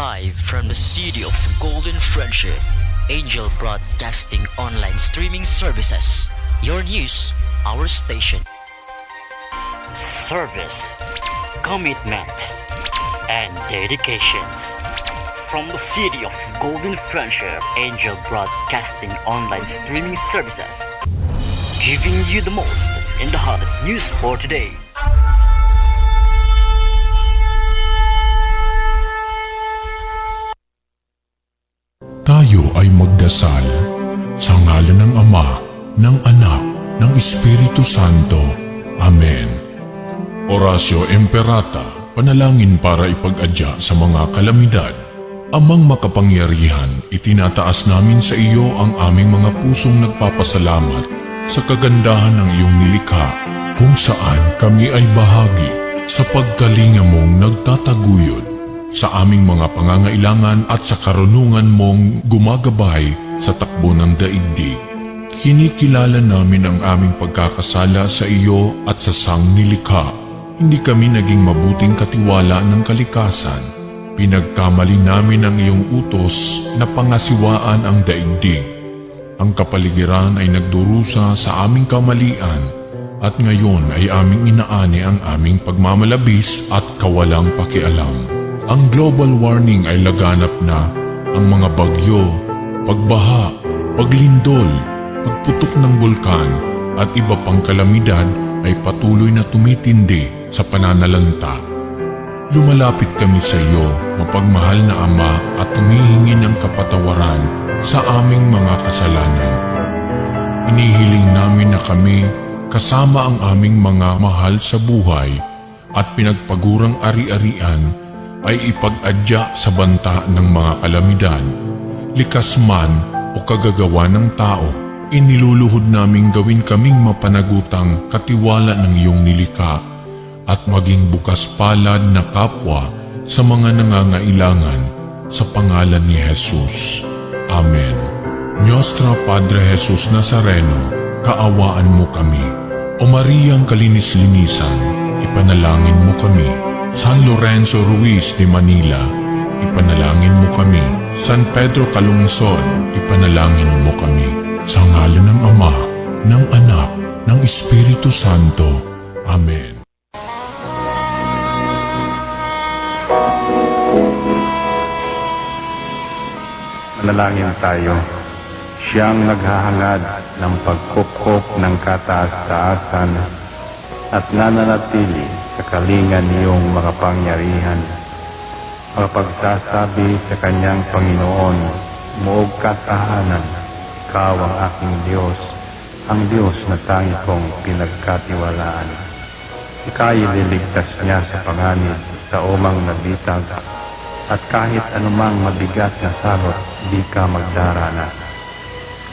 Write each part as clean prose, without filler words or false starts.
Live from the city of Golden Friendship, Angel Broadcasting Online Streaming Services. Your news, our station. Service, commitment, and dedications. From the city of Golden Friendship, Angel Broadcasting Online Streaming Services. Giving you the most in the hottest news for today. Tayo ay magdasal sa ngalan ng Ama, ng Anak, ng Espiritu Santo. Amen. Orasyo Imperata, panalangin para ipag-adya sa mga kalamidad. Amang makapangyarihan, itinataas namin sa iyo ang aming mga pusong nagpapasalamat sa kagandahan ng iyong nilikha, kung saan kami ay bahagi sa pagkalinga mong nagtataguyod sa aming mga pangangailangan at sa karunungan mong gumagabay sa takbo ng daigdig. Kinikilala namin ang aming pagkakasala sa iyo at sa sangnilikha. Hindi kami naging mabuting katiwala ng kalikasan. Pinagkamali namin ang iyong utos na pangasiwaan ang daigdig. Ang kapaligiran ay nagdurusa sa aming kamalian at ngayon ay aming inaani ang aming pagmamalabis at kawalang pakialam. Ang global warming ay laganap na. Ang mga bagyo, pagbaha, paglindol, pagputok ng bulkan at iba pang kalamidad ay patuloy na tumitindi sa pananalanta. Lumalapit kami sa iyo, mapagmahal na Ama, at tumihingi ng kapatawaran sa aming mga kasalanan. Inihiling namin na kami kasama ang aming mga mahal sa buhay at pinagpagurang ari-arian ay ipag-adya sa banta ng mga kalamidad. Likas man o kagagawa ng tao, iniluluhod naming gawin kaming mapanagutang katiwala ng iyong nilikha at maging bukas palad na kapwa sa mga nangangailangan sa pangalan ni Jesus. Amen. Nostra Padre Jesus Nazareno, kaawaan mo kami. O Mariang Kalinis-linisan, ipanalangin mo kami. San Lorenzo Ruiz de Manila, ipanalangin mo kami. San Pedro Calungsod, ipanalangin mo kami. Sa ngalan ng Ama, ng Anak, ng Espiritu Santo. Amen. Manalangin tayo. Siyang naghahangad ng pagkupkop ng kataas-taasan at nananatili sa kalingan niyong makapangyarihan. Makapagsasabi sa kanyang Panginoon, muog katahanan, ikaw ang aking Diyos, ang Diyos na tangi kong pinagkatiwalaan. Ika'y liligtas niya sa panganib sa umang nabitag, at kahit anumang mabigat na salot, di ka magdarana.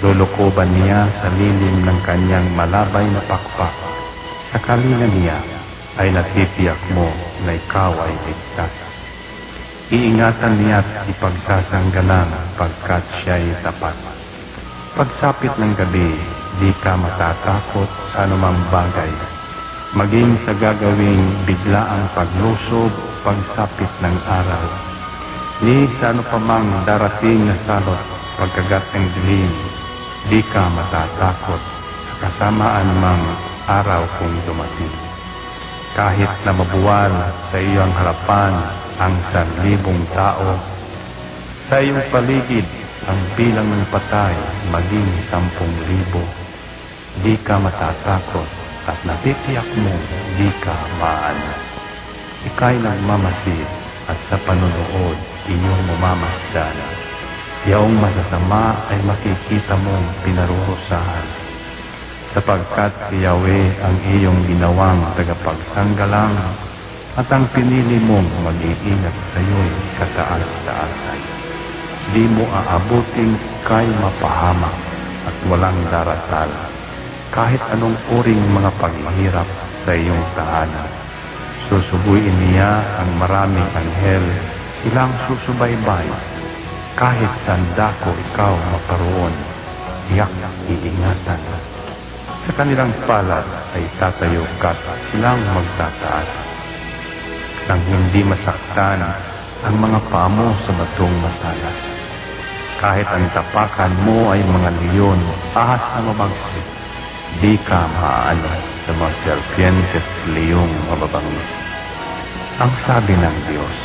Lulukoban niya sa lilim ng kanyang malabay na pakpak. Sa kalingan niya ay natitiyak mo na ikaw ay ligtas. Iingatan niya at ipagsasanggalang pagkat siya'y tapat. Pagsapit ng gabi, di ka matatakot sa anumang bagay. Maging sa gagawing biglaang paglusob, pagsapit ng araw. Ni sa ano pa mang darating na salot, pagkagat ng dilim, di ka matatakot sa kasamaan mang araw kung dumating. Kahit na mabuwal sa iyong harapan ang 1,000 tao, sa iyong paligid ang bilang ng patay maging 10,000, di ka matatakot at natitiyak mo di ka maano. Ika'y nagmamasid at sa panunood inyong mamamasdan. Yaong masasama ay makikita mong pinarurusahan, sapagkat si Yahweh ang iyong ginawang tagapagsanggalang at ang pinili mong mag-iingat sa iyo'y kataas-taasan. Di mo aabuting kay mapahamak at walang darasal, kahit anong uring mga paghihirap sa iyong tahanan. Susubuin niya ang maraming anghel, silang susubaybay, kahit saan dako ikaw maparoon, tiyak iingatan. Sa kanilang palad ay tatayo ka, silang magtataas. Nang hindi masaktan ang mga paa mo sa batong matalas. Kahit ang tapakan mo ay mga leon, ahas na mabagsik, di ka maaano sa mga serpientes leong mababangis. Ang sabi ng Diyos,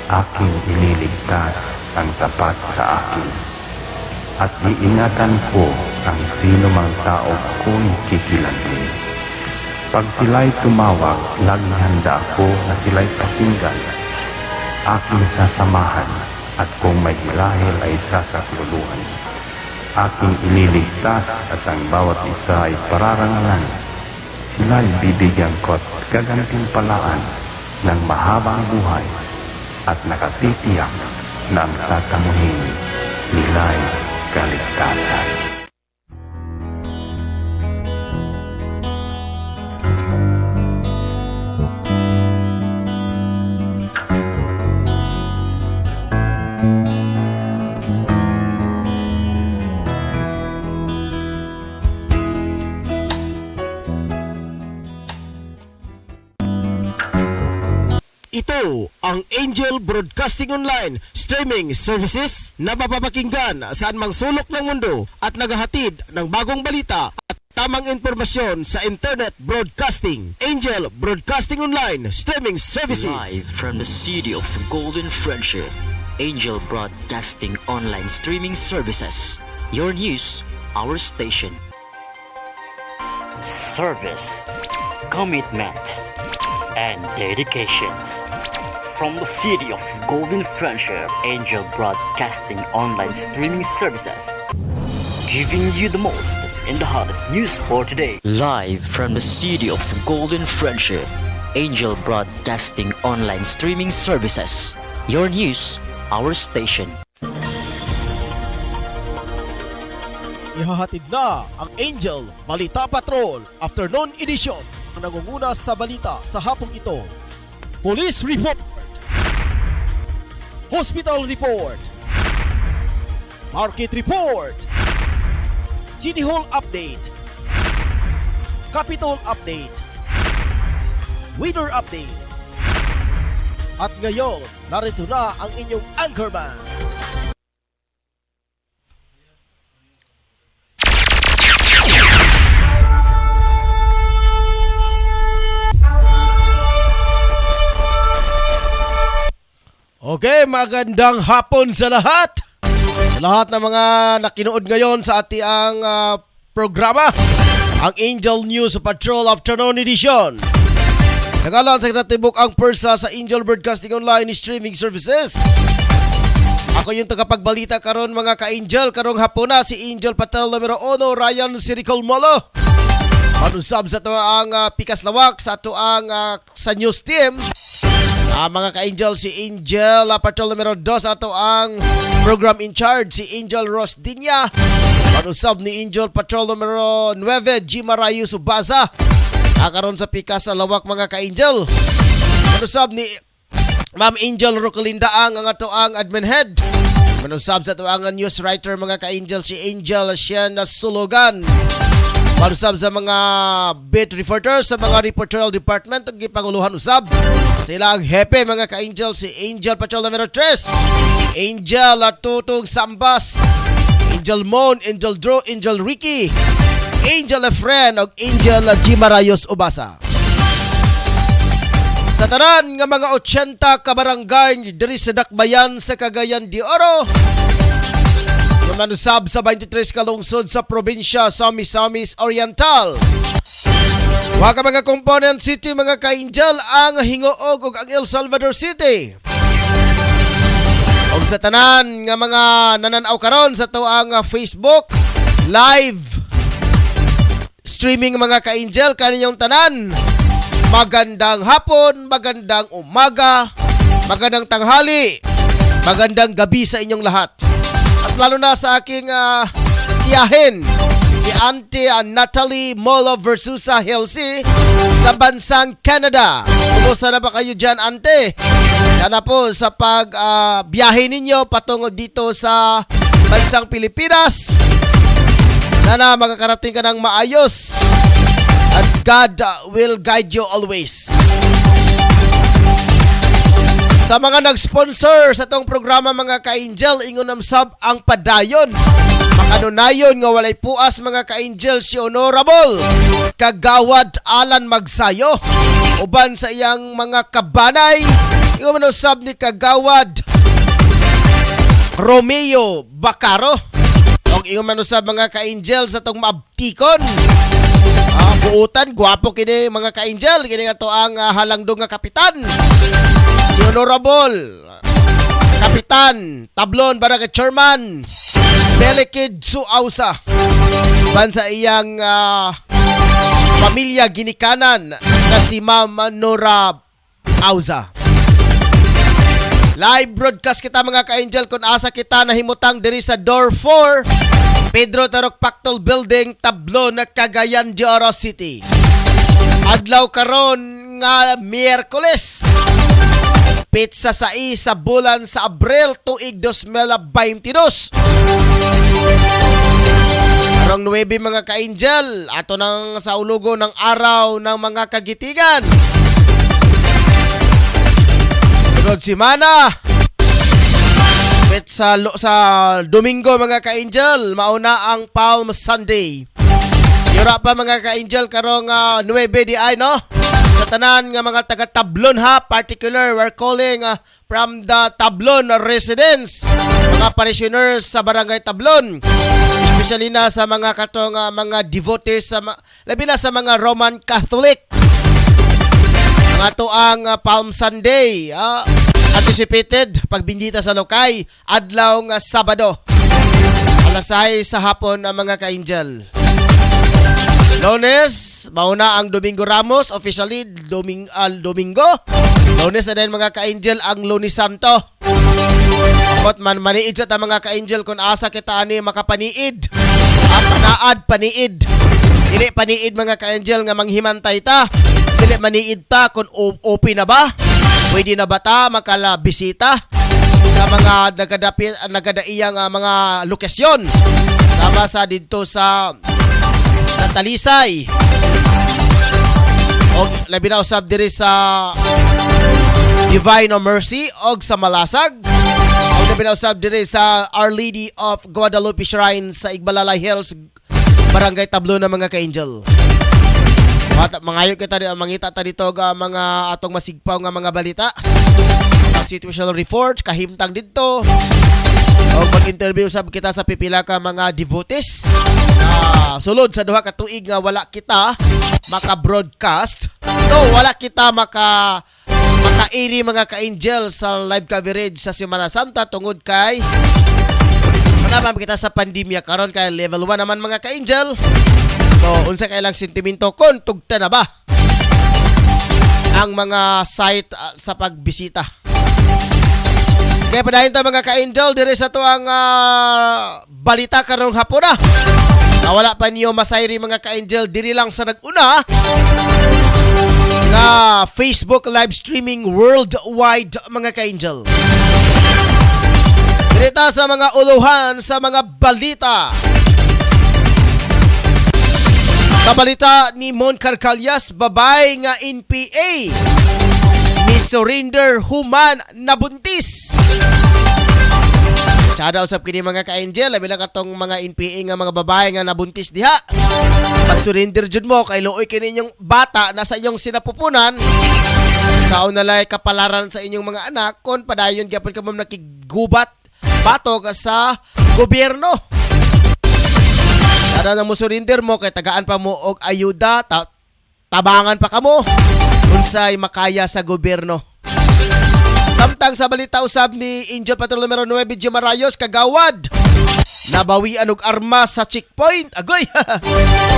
aking ililigtas ang tapat sa akin, at iingatan ko ang sino mang tao ko'y kikilantin. Pag sila'y tumawag, laging handa ako na sila'y pakinggan. Aking sasamahan, at kung may hilahil ay sasakluluhan. Aking ililigtas at ang bawat isa ay pararangalan. Sila'y bibigyan ko at gagantimpalaan ng mahabang buhay at nakatitiyak na ang tatamuhin nila'y kaligtasan. Ito ang Angel Broadcasting Online streaming services na mapapakinggan saan mang sulok ng mundo at naghahatid ng bagong balita at tamang impormasyon sa internet broadcasting. Angel Broadcasting Online streaming services. Live from the city of Golden Friendship, Angel Broadcasting Online Streaming Services. Your news, our station. Service, commitment, and dedications. From the city of Golden Friendship, Angel Broadcasting Online Streaming Services. Giving you the most in the hottest news for today. Live from the city of Golden Friendship, Angel Broadcasting Online Streaming Services. Your news, our station. Ihahatid na ang Angel Balita Patrol Afternoon Edition na nangunguna sa balita sa hapong ito. Police Report, Hospital Report, Market Report, City Hall Update, Capitol Update, Weather Update. At ngayon, narito na ang inyong anchorman. Okay, magandang hapon sa lahat. Sa lahat ng mga nakinood ngayon sa ating programa, ang Angel News Patrol Afternoon Edition. Sa ngalan sa kinatibok ang pursa sa Angel Broadcasting Online Streaming Services. Ako yung tagapagbalita karon mga ka-Angel. Karong hapon na si Angel Patel numero 1, Ryan Siricol Molo. Manusab sa ito ang pikas lawak sa ito ang sa news team. Mga ka-Angel, si Angel Patrol numero 2 ato ang program in charge, si Angel Ross Dinya. Manusab ni Angel Patrol numero 9, G. Marayo Subasa. Karon sa pikas sa lawak mga ka-Angel. Manusab ni Ma'am Angel Rocalinda ang ato ang admin head. Manusab sa ito ang news writer mga ka-Angel, si Angel Siena Sulugan. Manusab sa mga beat reporters sa mga reportorial department ug gipanguluhan usab sila ang hepe mga ka-Angel, si Angel Patrol numero 3, Angel Tutong Sambas, Angel Mon, Angel Drew, Angel Ricky, Angel Efren ug Angel G. Marayos Ubasa. Sa tanan nga mga 80 ka barangay diri sa Dakbayan sa Cagayan de Oro, manusab sa 23 ka lungsod sa probinsya sa Misamis Oriental. Wa ka mga component city mga ka-Angel ang Hingoog ug ang El Salvador City. Og sa tanan nga mga nananaw karon sa tuang Facebook live streaming mga ka-Angel kaninyong tanan. Magandang hapon, magandang umaga, magandang tanghali, magandang gabi sa inyong lahat. At lalo na sa aking tiyahin, si Auntie Natalie Molo Versusa Helsi sa bansang Canada. Kumusta na ba kayo dyan, Auntie? Sana po sa pagbiyahe ninyo patungo dito sa bansang Pilipinas, sana makakarating ka ng maayos at God will guide you always. Sa mga nag-sponsor sa tong programa mga ka-angel, ingon am sab ang padayon. Makanunayon nga walay puas mga ka-angel si Honorable Kagawad Alan Magsayo uban sa iyang mga kabanay. Ingon man usab ni Kagawad Romeo Bacaro. Og ingon man usab mga ka-angel sa tong maabtikon. Buutan, gwapo kini mga ka-angel. Kini nga to ang halangdong nga kapitan. Si Honorable Kapitan Tablon Barangay Chairman Belikid Suausa ban sa iyang pamilya ginikanan na si Ma'am Nora Auza. Live broadcast kita mga ka-angel kung asa kita nahimutang diri sa Door 4 Pedro Tarok Pactol Building, Tablon, Cagayan de Oro City. Adlaw karon nga Miyerkules Pitsa sa bulan sa Abril tuig 2022. Arong 9 mga ka-angel, ato nang sa ulugo ng araw ng mga kagitigan. Sunod simana, sa Domingo mga ka-angel, mauna ang Palm Sunday. Yura pa mga ka-angel karong 9 di ay no? Sa tanan nga mga taga Tablon ha, particular we're calling from the Tablon residents, mga parishioners sa barangay Tablon, especially na sa mga katong mga devotees sa labi na sa mga Roman Catholic. Ang ato ang Palm Sunday, anticipated pagbindita sa lokay adlaw nga Sabado alas 6 sa hapon ang mga ka-angel. Lunes, mauna ang Domingo Ramos, officially Domingo. Lunes na din mga ka-angel ang Lunes Santo. Amot man maniid sa ta mga ka-angel kung asa kita ani makapaniid. Panaad paniid. Dili paniid mga ka-angel nga manghimantay ta. Dili maniid ta kung open na ba. Pwede na ba ta makalabisita sa mga nagadaiyang mga lokasyon. Sama sa dito sa Talisay. Og labi na usab diri sa Divine Mercy og sa Malasag. Og labi na usab diri sa Our Lady of Guadalupe Shrine sa Igbalalay Hills, Barangay Tablon na mga ka-angel. Mangayo kita mangita ta dito ga mga atong masigpaw nga mga balita. Situational report kahimtang dito. O mag-interview sab kita sa pipila ka mga devotees. Sulod sa duha ka tuig nga wala kita maka-broadcast. No, wala kita maka-iri mga ka-angel sa live coverage sa Semana Santa tungod kay manamam kita sa pandemya karon kay level 1 naman mga ka-angel. So, unsa kay lang sentimento kon tugta na ba ang mga site sa pagbisita. Sige, padahin ta mga ka-angel diri sa tuang balita karong hapon na. Wala pa niyo masayri mga ka-angel diri lang sa nag-una nga Facebook live streaming worldwide mga ka-angel. Diri ta sa mga uluhan sa mga balita. Sa balita ni Mon Carcalias, babay nga NPA ni surrender human nabuntis. Tsada usap kini mga ka-angel, labi na katong mga NPA nga mga babae nga nabuntis diha. Pag-surrender jud mo kay luoy kini inyong bata na sa inyong sinapupunan. Sa unalay kapalaran sa inyong mga anak kon padayon gyapon ka mo nakigubat batok sa gobyerno. Sada na mo surrender mo kay tagaan pa mo og ayuda, tabangan pa kamo unsay makaya sa gobyerno. Samtang sa balita usab ni Angel Patrol numero 9 Gio Marayos kagawad nabawian og armas sa checkpoint. Agoy.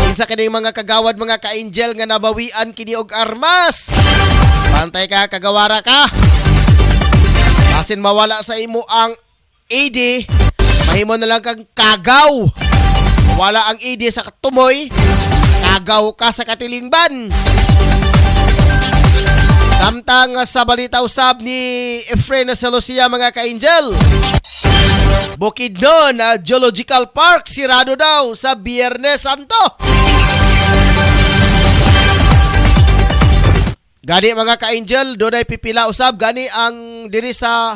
Kinsa kini mga kagawad mga ka-angel nga nabawian kini og armas. Pantay ka, kagawara ka. Basin mawala sa imo ang AD, mahimo na lang kang kagaw. Wala ang AD sa katumoy, kagaw ka sa katilingban. Samtang sa balita usab ni Efren sa Lucia mga ka-angel, Bukidnon Geological Park sirado daw sa Biyernes Santo. Gani mga ka-angel, doon ay pipila usab. Gani ang diri sa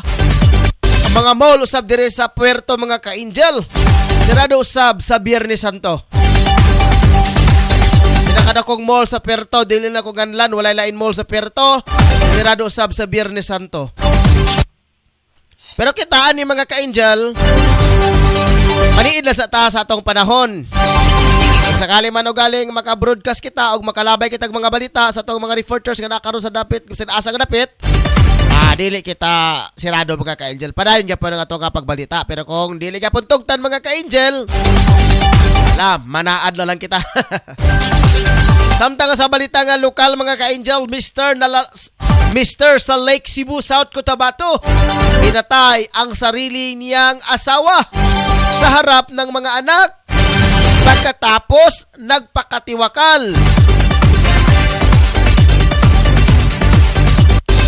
mga mall usab diri sa Puerto mga ka-angel. Sirado usab sa Biyernes Santo. Pinakadakong mall sa Puerto, dili na ko ganlan, walay lain mall sa Puerto. Sirado usab sa Biyernes Santo. Pero kitaan ni mga ka-angel, maniid na sa taas atong panahon. Kung sakali man o galing maka-broadcast kita o makalabay kitag mga balita sa atong mga reporters nga nakaroon sa dapit, sa asa nga dapit, dili kita sirado mga ka-angel. Padayon gyapon nga atong pagbalita. Pero kung dili gyapon tugtan mga ka-angel, alam, manaad na lang kita. Samtang sa balita nga lokal mga ka-angel, Mr. sa Lake Cebu, South Cotabato, pinatay ang sarili niyang asawa sa harap ng mga anak pagkatapos nagpakatiwakal.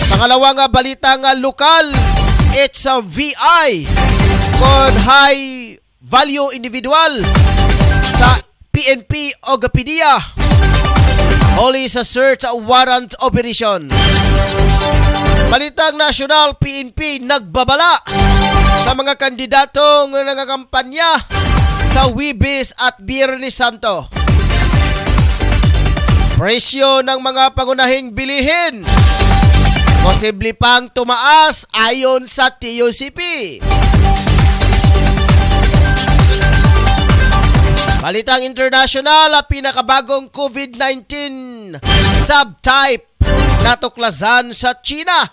Pangalawa nga balita nga lokal, it's a VI called high value individual sa PNP o Gapidia. Huli sa search warrant operation. Balitang nasyonal, PNP nagbabala sa mga kandidatong nangakampanya sa Wibis at Biyernes Santo. Presyo ng mga pangunahing bilihin posible pang tumaas ayon sa TUCP. Balitang international, pinakabagong COVID-19 subtype natuklasan sa China.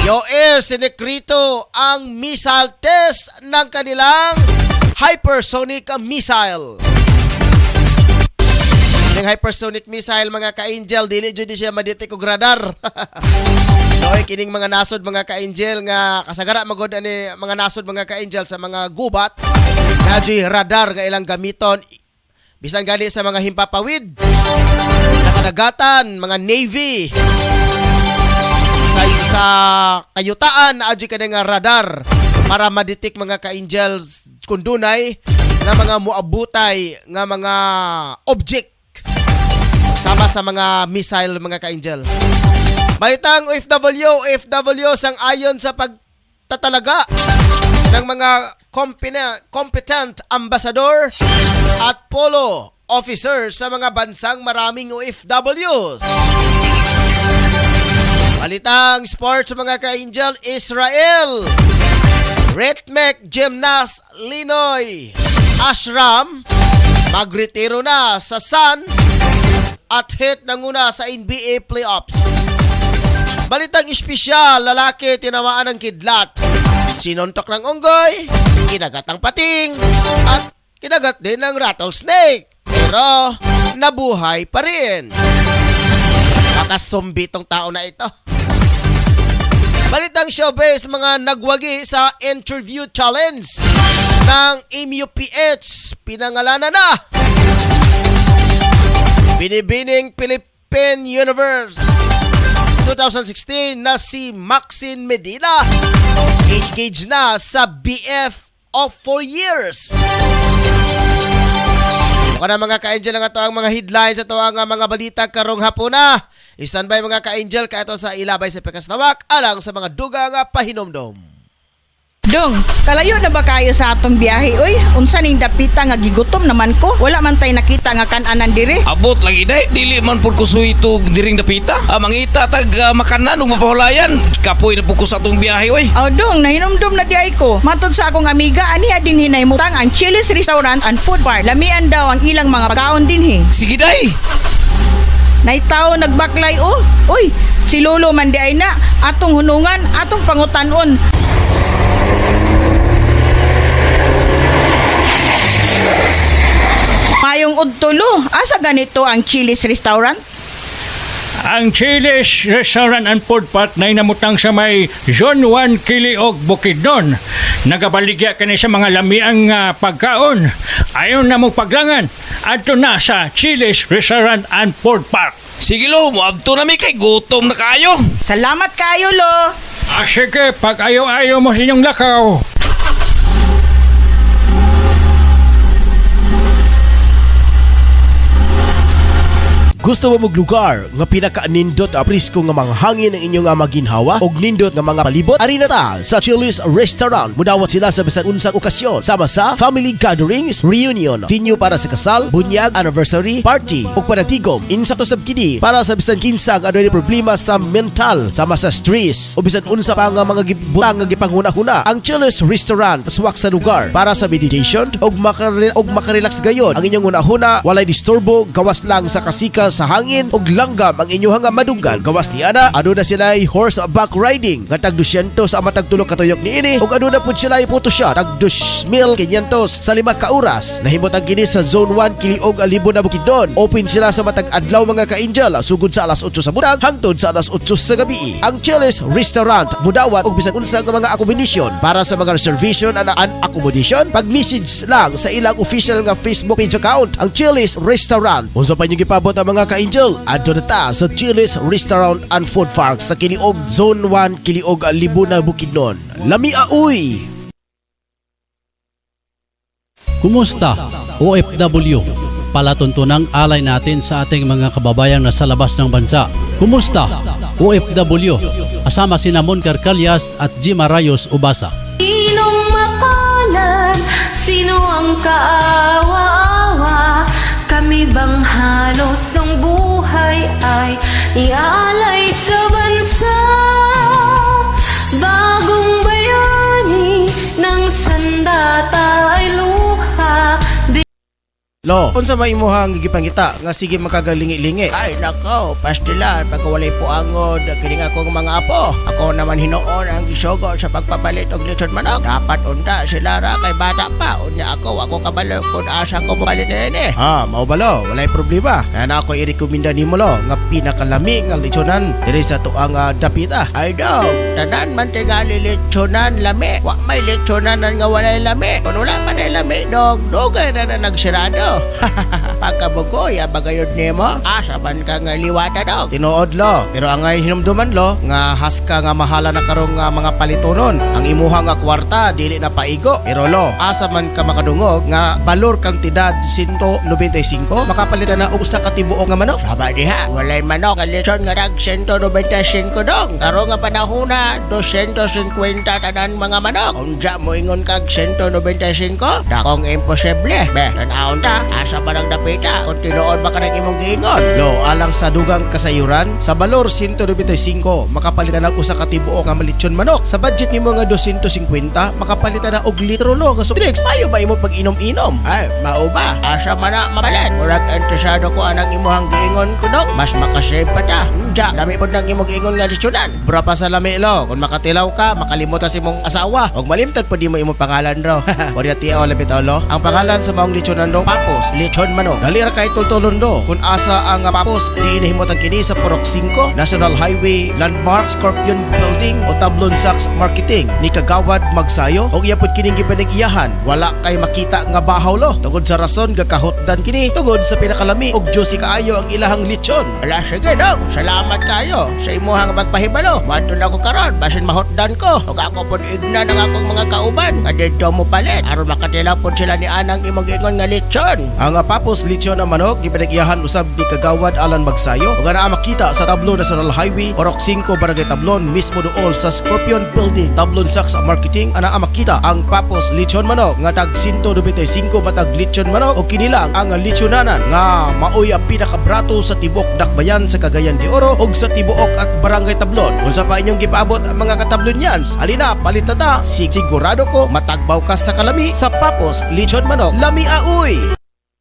US sinekrito ang missile test ng kanilang hypersonic missile. Ang hypersonic missile mga ka-angel, dili jud siya madetect og radar. Noy kining mga nasod mga ka-angel nga kasagara magod ani mga nasod mga ka-angel sa mga gubat, nadyoy radar nga ilang gamiton bisan gali sa mga himpapawid sa kadagatan, mga navy, sa kayutaan na adyo ka nga radar para madetect mga ka-angels kung dunay nga mga muabutay nga mga object sama sa mga missile mga ka-angel. Balitang OFW sang ayon sa pagtatalaga ng mga competent ambassador at polo officer sa mga bansang maraming OFWs. Balitang sports mga ka-angel, Israel. Redneck gymnast Linoy Ashram magretiro na sa Sun at hit nanguna sa NBA playoffs. Balitang espesyal, lalaki tinamaan ng kidlat. Sinuntok ng unggoy, kinagat ng pating, at kinagat din ng rattlesnake. Pero nabuhay pa rin. Makasumbi tong tao na ito. Balitang showbiz, mga nagwagi sa interview challenge ng MUPH. Pinangalanan na Binibining Philippine Universe 2016 na si Maxine Medina engaged na sa BF of 4 years. Mukha na mga ka-angel nga ito ang mga headlines ito ang mga balita karong hapon na. Standby mga ka-angel ka ito sa ilabay sa Pekasnawak alang sa mga duga nga pahinomdom. Dong, kalayo na ba kayo sa atong biyahe? Uy, unsa ning dapita nga gigutom naman ko? Wala man tay nakita nga kan-anan dire. Abot lagi day, dili man pud ko suwito diring dapita. Mangita tag makanan ug mapahulayan. Kapoy na pud ko sa atong biyahe oy. Oh, dong, nahinomdom na di ay ko. Matod sa akong amiga, aniya din hinahimutang ang Chili's Restaurant and Food Bar. Lamian daw ang ilang mga pagkaon dinhi. Sige day. Naitaw nagbaklay oh. Uy, si Lolo man di ay na atong hunungan, atong pangutanon. Mayong udtulo, asa ganito ang Chili's Restaurant? Ang Chili's Restaurant and Food Park na inamutang sa may Zone 1 Kiliog, Bukidnon. Nagabaligya ka sa mga lamiang pagkaon. Ayaw na mong paglangan. Ato na sa Chili's Restaurant and Food Park. Sige lo, muabto na mi kay gutom na kayo. Salamat kayo, Lo. Sige, pag ayaw-ayaw mo sa inyong lakaw. Gusto mo lugar nga pinaka-nindot prisko nga mga hangin ang inyong maginhawa og nindot nga mga palibot? Ari na ta sa Chili's Restaurant. Mudawat sila sa bisan unsang okasyon sama sa family gatherings, reunion, venue para sa kasal, bunyag, anniversary, party ug panatigom. Insakto sab kini para sa bisan kinsa nga adunay problema sa mental sama sa stress o bisan unsa pa nga mga gibutang nga gipanghuna-huna. Ang Chili's Restaurant swak sa lugar para sa meditation og makarelax gayon ang inyong hunahuna, walay disturbo, gawas lang sa kasika sa hangin og langgam ang inyong nga madunggan. Gawas ni ana aduna sila horseback riding nga tag 200 sa matag tulo ka tuyok niini ug aduna pud sila photoshoot tag 2,500 sa 5 ka oras. Nahimutang kini sa Zone 1 Kiliog Alibo na Bukidnon. Open sila sa matag adlaw mga ka-angel sugod sa alas 8 sa buntag hangtod sa alas 8 sa gabi. Ang Chili's Restaurant mudawat og bisan unsa nga mga accommodation. Para sa mga reservation and accommodation, pag-message lang sa ilang official nga Facebook page account, ang Chili's Restaurant. Unsa pa nyo gipabot ang mga ka-angel? Adto na ta sa Chili's Restaurant and Food Park sa Kiliog Zone 1 Kiliog Alibo na Bukidnon. Lamia uy! Kumusta OFW? Palatuntunang alay natin sa ating mga kababayang nasa labas ng bansa. Kumusta OFW? Asama sina Mon Carcalias at Jima Rayos Ubasa. Sinong mapalad? Sino ang kaawa-awa? Kami bang halos ng buhay ay ialay sa bansa? Bagong bayani ng sandata ay luha. Lo, unsa may imuhang gigipangita nga sige makagalingi-lingi? Ay nako, pastilan pagkawalay po angod kining akong mga apo. Ako naman hinuon ang gisugo sa pagpapalit og lechon manok. Dapat unta sila ra kay bata pa. Unya ako kabalo kun asa ko palit ini. Mao balo, walay problema. Kaya na ako irekomenda nimo lo nga pinakalami nga lechonan diri sa tuang dapita. Ay daw, tanan man tingali lechonan lami. Wa may lechonan nga walay lami. Kun wala pa na lami dog, dugay na nagsirado. Pagkabugoy abagayod nimo asa ban ka nga liwata daw tinuod lo pero angay hinumduman lo nga haska nga mahala na karong mga palitonon ang imuha nga kwarta dili na paigo pero lo asa man ka makadungog nga balor kang tidad 195 makapalitan na og usa ka tibuok nga manok aba diha walay manok kalison nga dag 195 dong karong nga panahona 250 tanan mga manok unja mo ingon kag 195 dakong imposible be tan-aon ta asa ba nang dapita kung tinuod ba ka ng imong giingon lo alang sa dugang kasayuran sa balor 195 makapalitan na usa ka tibuok nga malitsyon manok sa budget nimo nga 250 makapalitan na og litro lo nga soft drinks ayo ba imo pag-inom-inom ay mao ba asa man na mapalit murag interesado ko anang imong giingon ko dong mas makasave pa ta unja dami pod nang imong giingon nga litsunan bura pa sa lami lo kung makatilaw ka makalimot ka sa imong asawa og malimtad pod di mo imong pangalan raw wala tiaw labit lo ang pangalan sa maong litsunan do Papos lechon manok dali ra kay tultulon do kung asa ang Papos di inahimotang kini sa Purok 5 National Highway Landmark Scorpion Building o Tablon Sachs Marketing ni Kagawad Magsayo og iya pod kining gipanag-iyahan wala kay makita nga bahaw lo tungod sa rason gakahotdan kini tungod sa pinakalami og juicy kaayo ang ilahang lechon ala sige dong salamat kayo sa imuhang pagpahibalo madto na ko karon basin mahotdan ko og ako pod igna ng akong mga kauban kadto mo palit aron makatilaw pod sila ni anang imong giingon nga lechon. Ang Papos lechon na manok gipanag-iyahan usab ni Kagawad Alan Magsayo ug naa makita sa Tablon National Highway Purok 5 Barangay Tablon mismo duol sa Scorpion Building Tablon Sachs Marketing ana makita ang Papos lechon manok nga tag 195 matag lechon manok ug kinilang ang lechonanan nga maoy ang pinakabrato sa tibok Dakbayan sa Cagayan de Oro ug sa tibuok at Barangay Tablon. Unsa pa inyong gipaabot ang mga katablonyans? Alina palit na ta sigurado ko matagbaw ka sa kalami sa Papos lechon manok. Lami uy!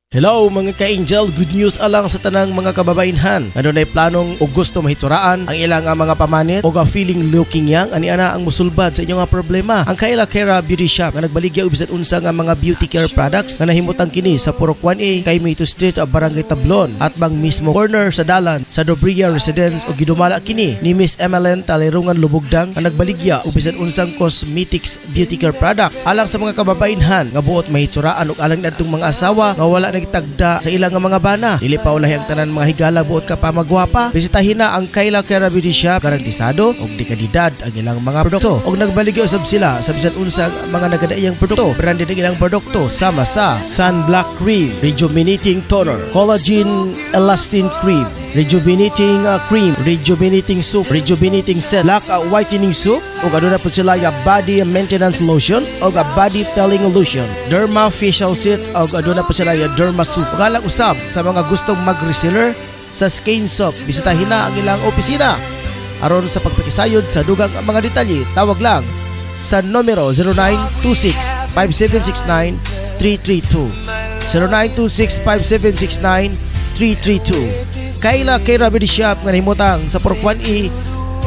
Hello mga ka-angel, good news alang sa tanang mga kababainhan. Ano na'y planong o gusto mahitsuraan ang ilang mga pamanit o feeling looking young ani ana ang musulbad sa inyong problema. Ang Kayla Kera Beauty Shop nga nagbaligya og bisan unsa nga mga beauty care products nga nahimutang kini sa Purok 1A kay Mayto Street of Barangay Tablon at bang mismo corner sa dalan sa Dobria Residence o gidumala kini ni Miss Emeline Talerungan Lubugdang nga nagbaligya og bisan unsang cosmetics beauty care products alang sa mga kababainhan nga buot mahitsuraan og alang nadtong mga asawa nga wala nagtagda sa ilang nga mga bana. Dili pa ulahi ang tanan mga higala buot ka pa magwapa. Bisitahin na ang Kayla Kera Beauty Shop, garantisado og di kalidad ang ilang mga produkto. Og nagbaligyo usab sila sa bisan unsang mga nagadaiyang produkto. Branded ang ilang produkto sama sa Sun Black Cream, Rejuvenating Toner, Collagen Elastin Cream, Rejuvenating Cream, Rejuvenating Soup, Rejuvenating Set, Black Whitening Soup, ug aduna po sila nga Body Maintenance Lotion ug Body Pelling Lotion, Derma Facial Set ug aduna po sila nga Derma Soup. Galang usab sa mga gustong mag-reseller sa Skin Soap, bisitahin na ang ilang opisina. Aron sa pagpakisayod sa dugang mga detalye, tawag lang sa numero 0926-5769-332. 0926-5769-332. Kayla Kera Beauty Shop nga nahimutang sa Porokwan-E,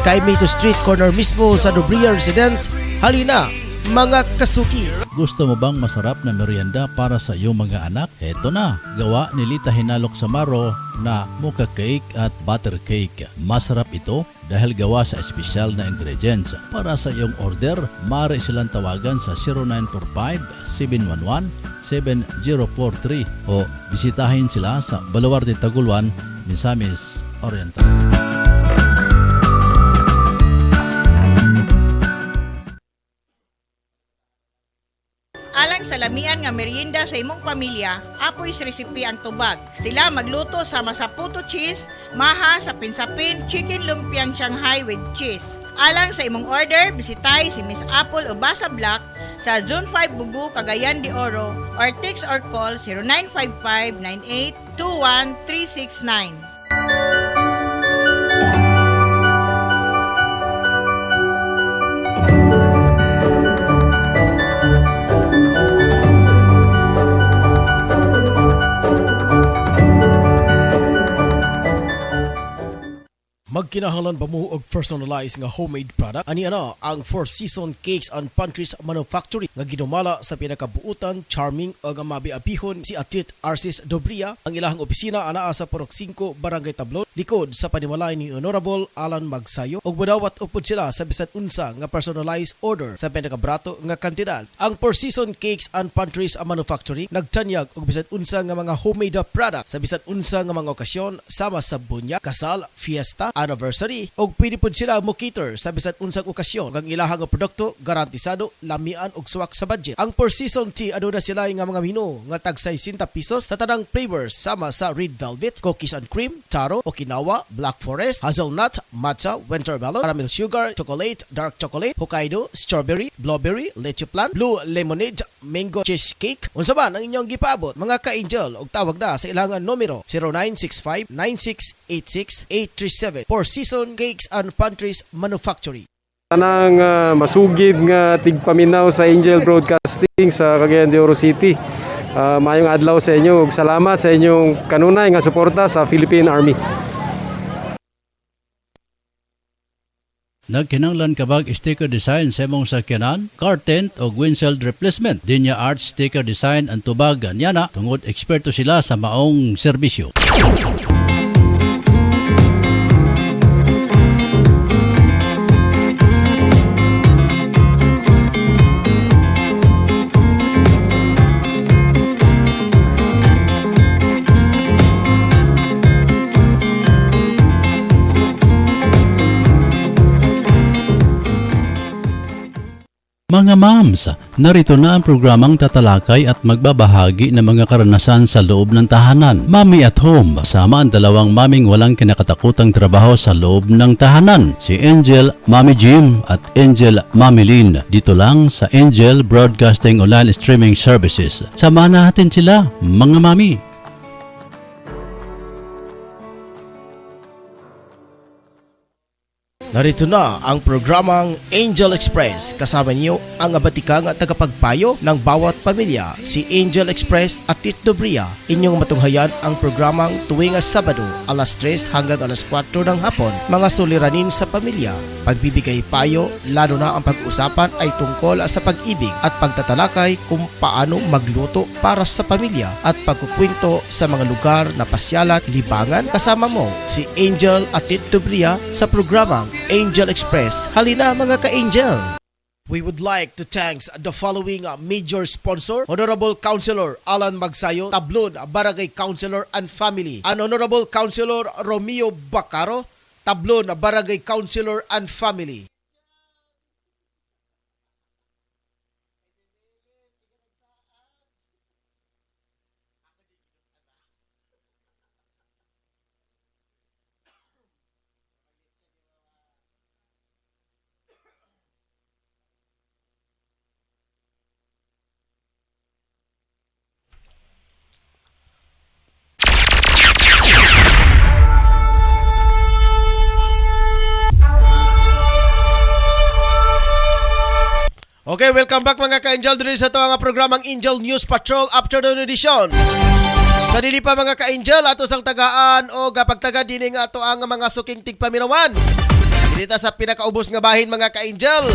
Kaimito Street, corner mismo sa Dobria Residence. Halina, mga kasuki! Gusto mo bang masarap na merienda para sa iyong mga anak? Eto na, gawa ni Lita Hinalok Samaro na mocha cake at butter cake. Masarap ito dahil gawa sa espesyal na ingredients. Para sa iyong order, maaari silang tawagan sa 0945-711-7043 o bisitahin sila sa Baluarte Taguluan, Misamis Oriental. Alang sa lamian nga merienda sa imong pamilya, apoy sa resipi ang tubag. Sila magluto sama sa puto cheese, maha sa pinsapin, chicken lumpiang Shanghai with cheese. Alang sa imong order, bisitay si Miss Apple o Basa Black sa Zone 5 Bugu, Cagayan de Oro or text or call 0955-9821-369. Magkinahanglan ba mo og personalized nga homemade product? Ani ana ang Four Seasons Cakes and Pantries Manufactory nga ginumala sa pinakabuutan, charming ug mabiabihon si Atit Arcis Dobria. Ang ilahang opisina anaa sa Purok 5, Barangay Tablon, likod sa panimalay ni Honorable Alan Magsayo. Ug modawat upod sila sa bisan unsa nga personalized order sa pinakabrato nga kantidad. Ang Four Seasons Cakes and Pantries Manufactory nagtanyag og bisan unsa nga mga homemade product sa bisan unsa nga mga okasyon sama sa bunya, kasal, fiesta, anniversary, og pwede pod sila mo cater sa bisan unsang okasyon. Ang ilahang produkto garantisado, lamian og suwak sa budget. Ang per season tea aduna sila nga mga menu nga tag 60 pesos sa tanang flavors sama sa red velvet, cookies and cream, taro, Okinawa, black forest, hazelnut, matcha, winter melon, caramel sugar, chocolate, dark chocolate, Hokkaido, strawberry, blueberry, leche plan, blue lemonade, mango cheesecake. Unsa man ang inyong gipaabot mga ka-angel og tawag na sa ilang numero 0965-9686-837 Four Seasons Cakes and Pantries Manufactory. Tanang masugid nga tigpaminaw sa Angel Broadcasting sa Cagayan de Oro City. Mayong adlaw sa inyo ug salamat sa inyong kanunay nga suporta sa Philippine Army. Nagkinanglan kabag sticker design sa imong sakyanan, car tent o windshield replacement. Dinya Arts sticker design ang tubag nyana tungod eksperto sila sa maong serbisyo. Mga moms, narito na ang programang tatalakay at magbabahagi ng mga karanasan sa loob ng tahanan. Mommy at Home, kasama ang dalawang maming walang kinakatakutang trabaho sa loob ng tahanan. Si Angel, Mommy Jim at Angel, Mommy Lynn. Dito lang sa Angel Broadcasting Online Streaming Services. Samahan natin sila, mga mami. Narito na ang programang Angel Express. Kasama niyo ang abatikang at tagapagpayo ng bawat pamilya, si Angel Express at Tit Dobria. Inyong matunghayan ang programang tuwing Sabado, alas 3 hanggang alas 4 ng hapon. Mga suliranin sa pamilya, pagbibigay payo, lalo na ang pag-usapan ay tungkol sa pag-ibig at pagtatalakay kung paano magluto para sa pamilya at pagkukwento sa mga lugar na pasyalan, libangan. Kasama mo si Angel at Tit Dobria sa programang Angel Express. Halina mga ka-Angel! We would like to thank the following major sponsor: Honorable Councilor Alan Magsayo, Tablon, Barangay Councilor and Family; and Honorable Councilor Romeo Bacaro, Tablon, Barangay Councilor and Family. Okay, welcome back mga ka-Angel dito sa ito ang programang Angel News Patrol Afternoon Edition. Sa dili pa mga ka-Angel, ato sang tagaan o gapagtaga dining ato ang mga suking tigpamirawan. Dito sa pinakaubos nga bahin mga ka-Angel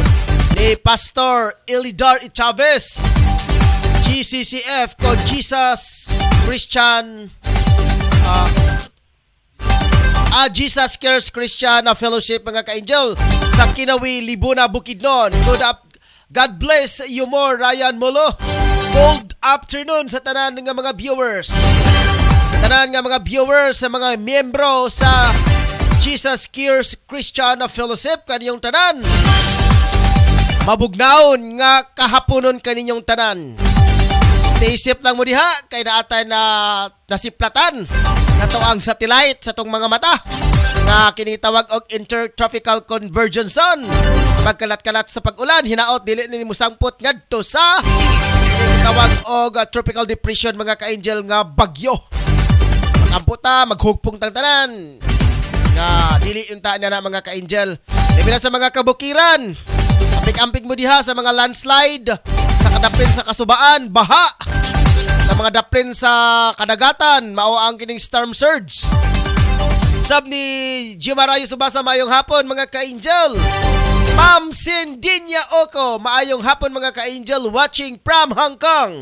ni Pastor Elidar Chavez, GCCF ko Jesus Christian Jesus Cares Christian Fellowship mga ka-Angel sa Kinawi, Libuna, Bukidnon. God bless you more, Ryan Molo. Good afternoon sa tanan nga mga viewers. Sa tanan nga mga viewers, sa mga miyembro sa Jesus Cares Christian Fellowship, kaninyong tanan. Mabugnaon nga kahaponon kaninyong tanan. Stay safe lang mo diha, kay naatay na nasiplatan sa toang satellite, sa tong mga mata nga kinitawag og intertropical convergence zone. Pagkalat-kalat sa pag-ulan, hinaot dili ni musangpot ngadto sa kinitawag og tropical depression mga ka-Angel nga bagyo. Magamputa, maghugpong tanan nga dili unta na mga ka-Angel. Labi na sa mga kabukiran, amping-amping mo diha sa mga landslide, sa kadaplin sa kasubaan, baha, sa mga daplin sa kadagatan, mao ang kining storm surge. Sab ni Jimarayo Subasa, maayong hapon mga ka-Angel. Ma'am Cindinia Oko, maayong hapon mga ka-Angel, watching from Hong Kong.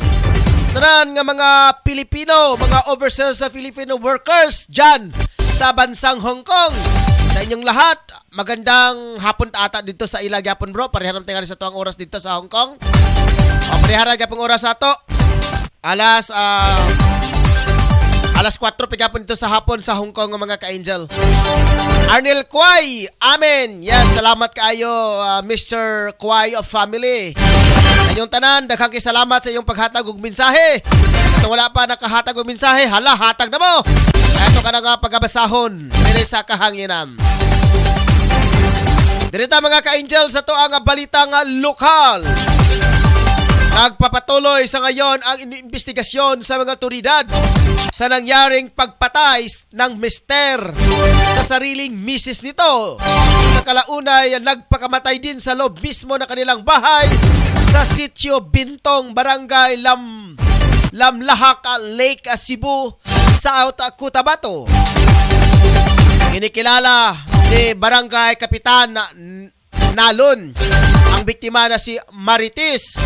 Sa nga mga Pilipino, mga overseas sa Filipino workers dyan sa bansang Hong Kong. Sa inyong lahat, magandang hapon ata dito sa ilag hapon bro. Pariharam tingali sa tuwang oras dito sa Hong Kong. Pariharam hapong oras ato. Alas 4 pigapon dito sa hapon sa Hong Kong mga ka-Angel. Arnel Kway, amen. Yes, salamat kaayo Mr. Kway of Family. Sa inyong tanan, daghang salamat sa iyong paghatag og mensahe. Kung wala pa nakahatag og mensahe, hala, hatag na mo. Ito ka na nga pagabasahon diri sa kahanginan. Dirita mga ka-Angel sa to ang balita nga lokal. Nagpapatuloy sa ngayon ang investigasyon sa mga otoridad sa nangyaring pagpatay ng mister sa sariling misis nito. Sa kalaunay, nagpakamatay din sa loob mismo ng kanilang bahay sa Sitio Bintong, Barangay Lamlahak, Lake Cebu, South Cotabato. Kinikilala ni Barangay Kapitan Nalon ang biktima na si Marites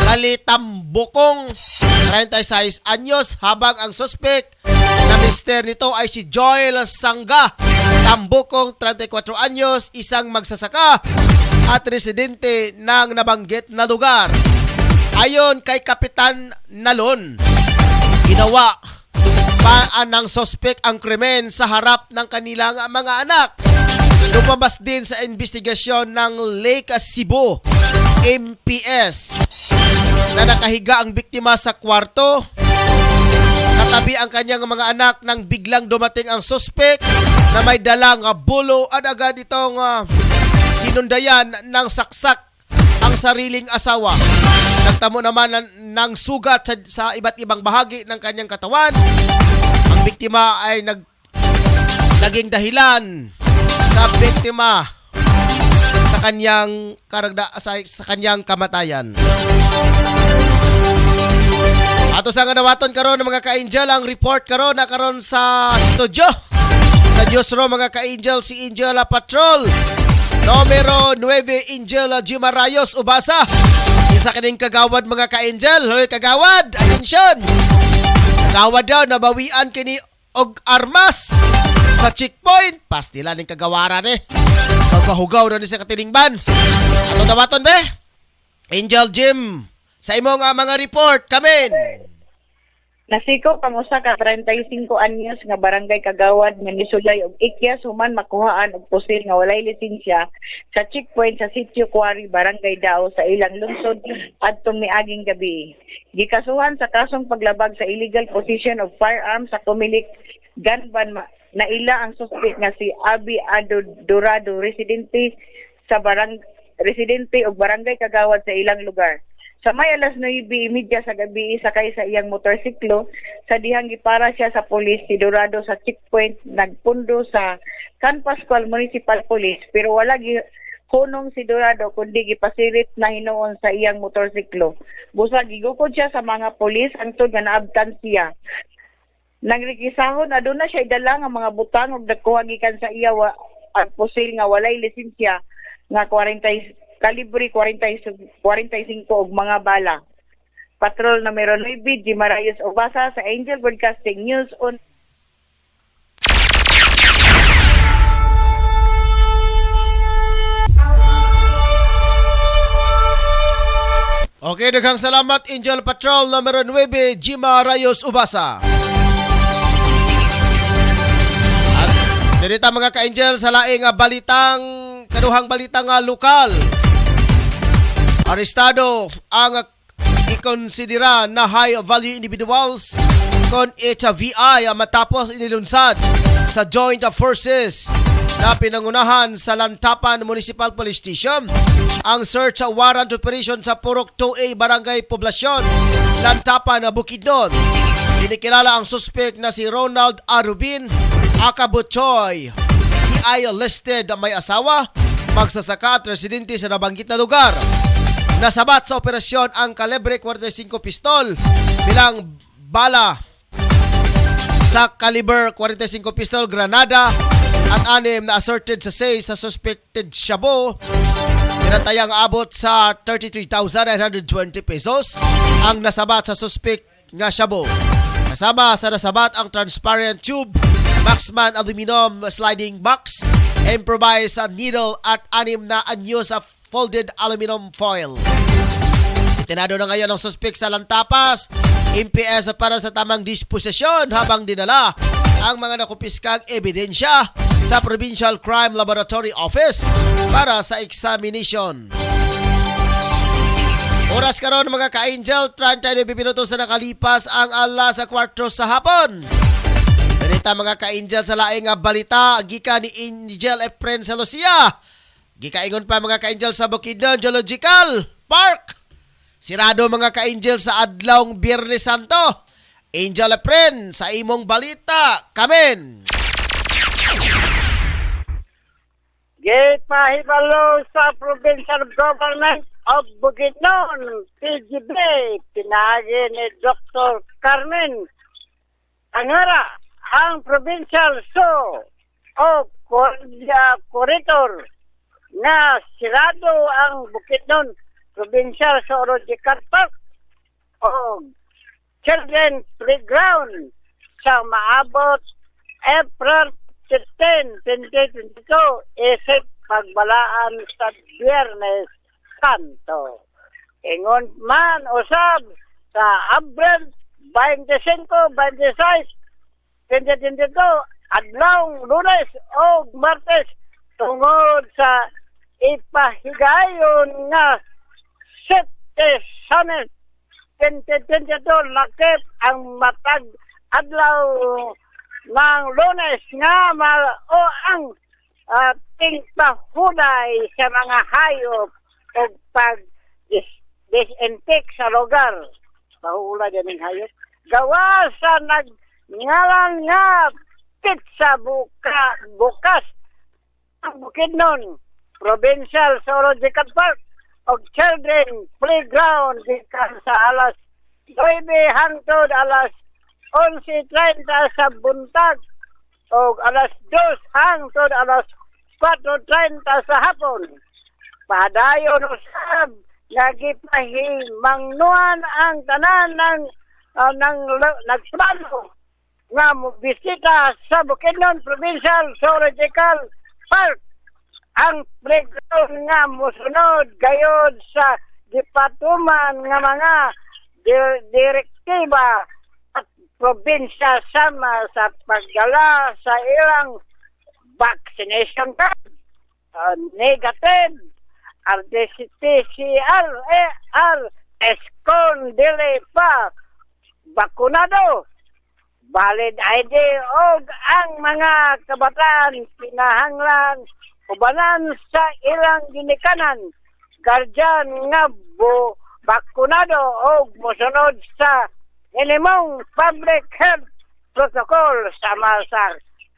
Kalitambukong 36 anyos, habang ang suspect na mister nito ay si Joel Sangga Tambukong 34 anyos, isang magsasaka at residente ng nabanggit na lugar. Ayon kay Kapitan Nalon, ginawa pa ng suspect ang krimen sa harap ng kanilang mga anak. Lumabas din sa investigasyon ng Lake Cebu MPS na nakahiga ang biktima sa kwarto. Katabi ang kanyang mga anak nang biglang dumating ang suspect na may dalang bulo at agad itong sinundayan ng saksak ang sariling asawa. Nagtamo naman ng sugat sa iba't ibang bahagi ng kanyang katawan. Ang biktima ay naging dahilan sa biktima sa kanyang kamatayan. Ato sa kanawaton karon ng mga ka-Angel ang report karon na karon sa studio sa newsroom mga ka-Angel, si Angel Patrol numero 9 Angel Jimarayos Ubasa. Isa kining kagawad mga ka-Angel. Hoy kagawad, atensyon. Kagawad daw nabawian kini og armas sa checkpoint. Pastila ning kagawaran Hugaw na ni sa katilingban. Ato dawaton be. Angel Jim, sa imong mga report, kamen. Nasiko pang usa ka 35 anyos nga barangay Kagawad nga nisulay og ikyas human makuhaan og pusil nga walay lisensya sa checkpoint sa Sitio Quarry, Barangay Dao sa ilang lungsod adtong miaging gabi. Gikasuhan sa kasong paglabag sa illegal possession of firearms sa Comelec gun ban na ila ang suspect nga si Abi Ado Dorado, residente og Barangay Kagawad sa ilang lugar. Sa may alas 9:30 sa gabi, sakay sa iyang motorsiklo, sa dihang gipara siya sa pulis si Dorado sa checkpoint, nagpundo sa San Pascual Municipal Police, pero wala hunong si Dorado kundi gipasirit na hinuon sa iyang motorsiklo. Busa gigukod siya sa mga pulis hangtod nga naabtan siya. Nagrikisahon na doon na siya idala nga mga butang ug nakuha gikan sa iya ang pusil nga walay lisensya nga kalibre 45 og mga bala. Patrol numero 9, Jimarayos Obasa sa Angel Broadcasting News on. Okay, daghang salamat Angel Patrol numero 9, Jimarayos Ubasa. At dirita mga ka-angel sa laing kaduhang balitang lokal. Arestado ang ikonsidera na high-value individuals kon HVI matapos inilunsad sa Joint Forces na pinangunahan sa Lantapan Municipal Police Station ang search warrant operation sa Purok 2A Barangay Poblasyon, Lantapan, Bukidnon. Kinikilala ang suspect na si Ronald Arubin Akabutchoy. DI listed may asawa, magsasaka at residente sa nabanggit na lugar. Nasabat sa operasyon ang kalibre 45 pistol bilang bala sa caliber 45 pistol granada at 6 na assorted sa 6 sa suspected shabu. Tinatayang abot sa 33,920 pesos ang nasabat sa suspect nga shabu. Kasama sa nasabat ang transparent tube, Maxman aluminum sliding box, improvised needle at 6 na anyo sa folded aluminum foil. Itinado na ngayon ang suspect sa Lantapas MPS para sa tamang disposisyon habang dinala ang mga nakupiskang ebidensya sa Provincial Crime Laboratory Office para sa examination. Oras karon mga ka-angel, 39 minutos na nakalipas ang alas 4 sa hapon. Ganita mga ka-angel sa laing balita gikan ni Angel Efren sa Lucia. Gikaingon pa mga ka-angel sa Bukidnon Geological Park. Sirado mga ka-angel sa adlawng Biyernes Santo. Angel Efren sa imong balita. Kamen. Gipahibalo sa Provincial Government of Bukidnon, PGB, pinagi ni Dr. Carmen Angara, ang Provincial Zoo o Corridor na sirado ang Bukidnon Provincial Zoological Park o Children Playground sa maabot April 15, 2022 isip pagbalaan sa Biyernes Santo. Ingon man usab sa Abril 25, 26, 2022 adlawng Lunes o Martes tungod sa ipahigayon nga Summit 2022 lakip ang matag adlaw ng Lunes nga o ang tingpahunay sa mga hayop o pag-disinfect sa lugar. Mahula din ng hayop. Gawa sa nagngalan nga pizza bukas ang Bukidnon Provincial Zoological Park o Children Playground gikan sa alas 9 hangtod alas 11:30 sa buntag o alas 2 hangtod alas 4:30 sa hapon. Padayon usab nagipahimangnuan ang tanan ng nagplano nga bisita sa Bukidnon Provincial Zoological Park ang playground nga musunod gayod sa gipatuman nga mga direktiba at probinsya sama sa pagdala sa ilang vaccination card. Negative RT-PCR ESCON dili pa bakunado. Valid ID o ang mga kabataan pinahanglan ubanan sa ilang ginikanan. Guardian nga bakunado o musunod sa minimum public health protocol sama sa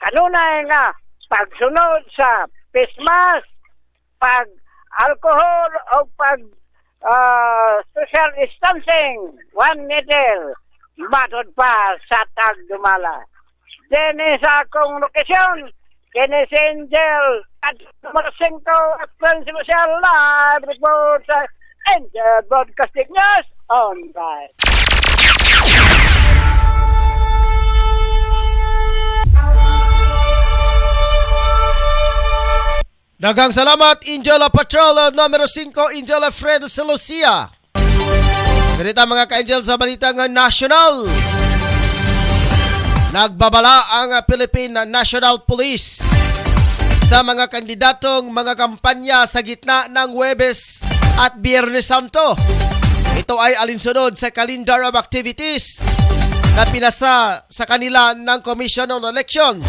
kanunay nga pagsunod sa face mask, pag alcohol o pag social distancing 1 meter matod pa sa tagdumala. Dene sa akong lokasyon, kini si Angel at numero 5 at Principal live report sa Angel Broadcasting News Online. Daghang salamat, Angel Patrol numero 5, Angel Fred Celosia. Ganito mga ka-Angel sa balitang national. Nagbabala ang Philippine National Police sa mga kandidatong mga kampanya sa gitna ng Huwebes at Biyernes Santo. Ito ay alinsunod sa calendar of activities na pinasa sa kanila ng Commission on Election,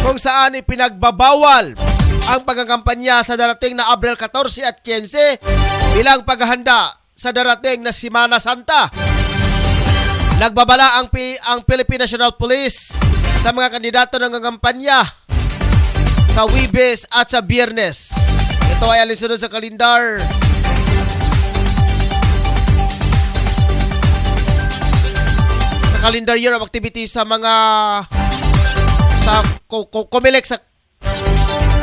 kung saan ipinagbabawal ang pagkakampanya sa darating na Abril 14 at 15 bilang paghahanda sa darating na Semana Santa. Nagbabala ang Philippine National Police sa mga kandidato ng kampanya sa Huwebes at sa Biyernes. Ito ay alinsunod sa kalendar year of activities sa mga sa COMELEC, sa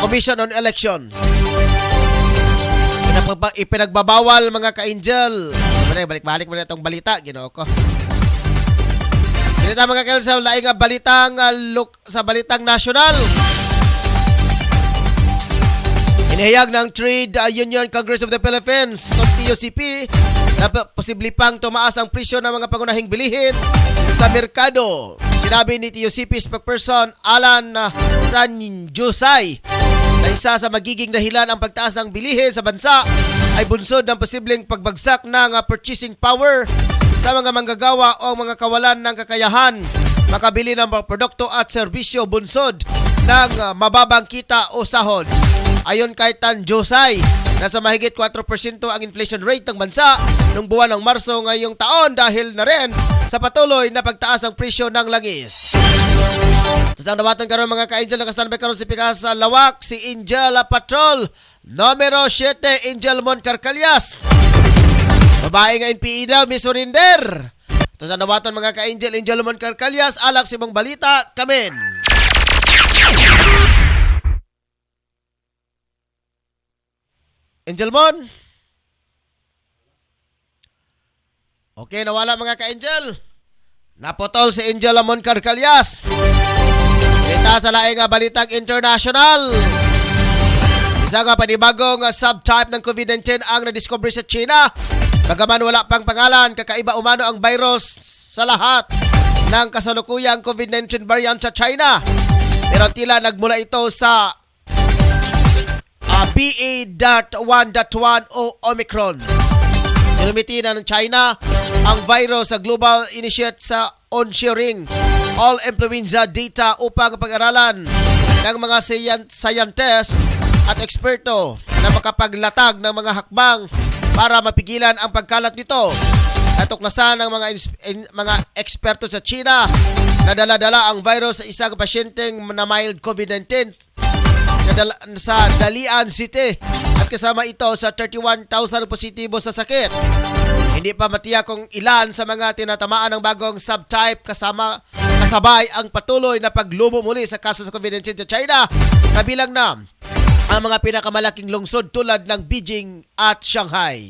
Commission on Election. Ipinagbabawal mga ka-Angel. Sabi balik-balik mo na itong balita, ginoo ko. Ganito mga ka-Angel sa laing balitang sa balitang national. Inihayag ng Trade Union Congress of the Philippines o TUCP na posible pang tumaas ang presyo ng mga pangunahing bilihin sa merkado. Sinabi ni TUCP spokesperson Alan Tanjusay na isa sa magiging dahilan ang pagtaas ng bilihin sa bansa ay bunsod ng posibleng pagbagsak ng purchasing power sa mga manggagawa o mga kawalan ng kakayahan makabili ng mga produkto at serbisyo, bunsod ng mababang kita o sahod. Ayon kay Tanjusay, nasa mahigit 4% ang inflation rate ng bansa noong buwan ng Marso ngayong taon dahil na rin sa patuloy na pagtaas ng presyo ng langis. Sa nabatan karon mga ka-Angel, nakastanbay karon si Pikas sa Lawak, si Angel Patrol numero 7, Angel Mon Carcalias. Babae nga NPE daw, may surrender. Sa nabatan mga ka-Angel, Angel Mon Carcalias, alak si mong balita, kamen. Angel Mon? Okay, nawala mga ka-Angel. Napotol si Angel Mon Carcalias. Kita sa laing balitang international. Isa nga panibagong subtype ng COVID-19 ang nadiscover sa China. Bagaman wala pang pangalan, kakaiba umano ang virus sa lahat ng kasalukuyang COVID-19 variant sa China. Pero tila nagmula ito sa BA.1.1 o Omicron. Sinumiti na ng China ang virus sa Global Initiative sa onshoring all influenza data upang pag-aralan ng mga scientists at eksperto na makapaglatag ng mga hakbang para mapigilan ang pagkalat nito. Natuklasan ng mga eksperto sa China na dala-dala ang virus sa isang pasyenteng na mild COVID-19 sa Dalian City at kasama ito sa 31,000 positibo sa sakit. Hindi pa matiyak kung ilan sa mga tinatamaan ng bagong subtype kasabay ang patuloy na paglubo muli sa kaso sa COVID-19 sa China, kabilang na ang mga pinakamalaking lungsod tulad ng Beijing at Shanghai.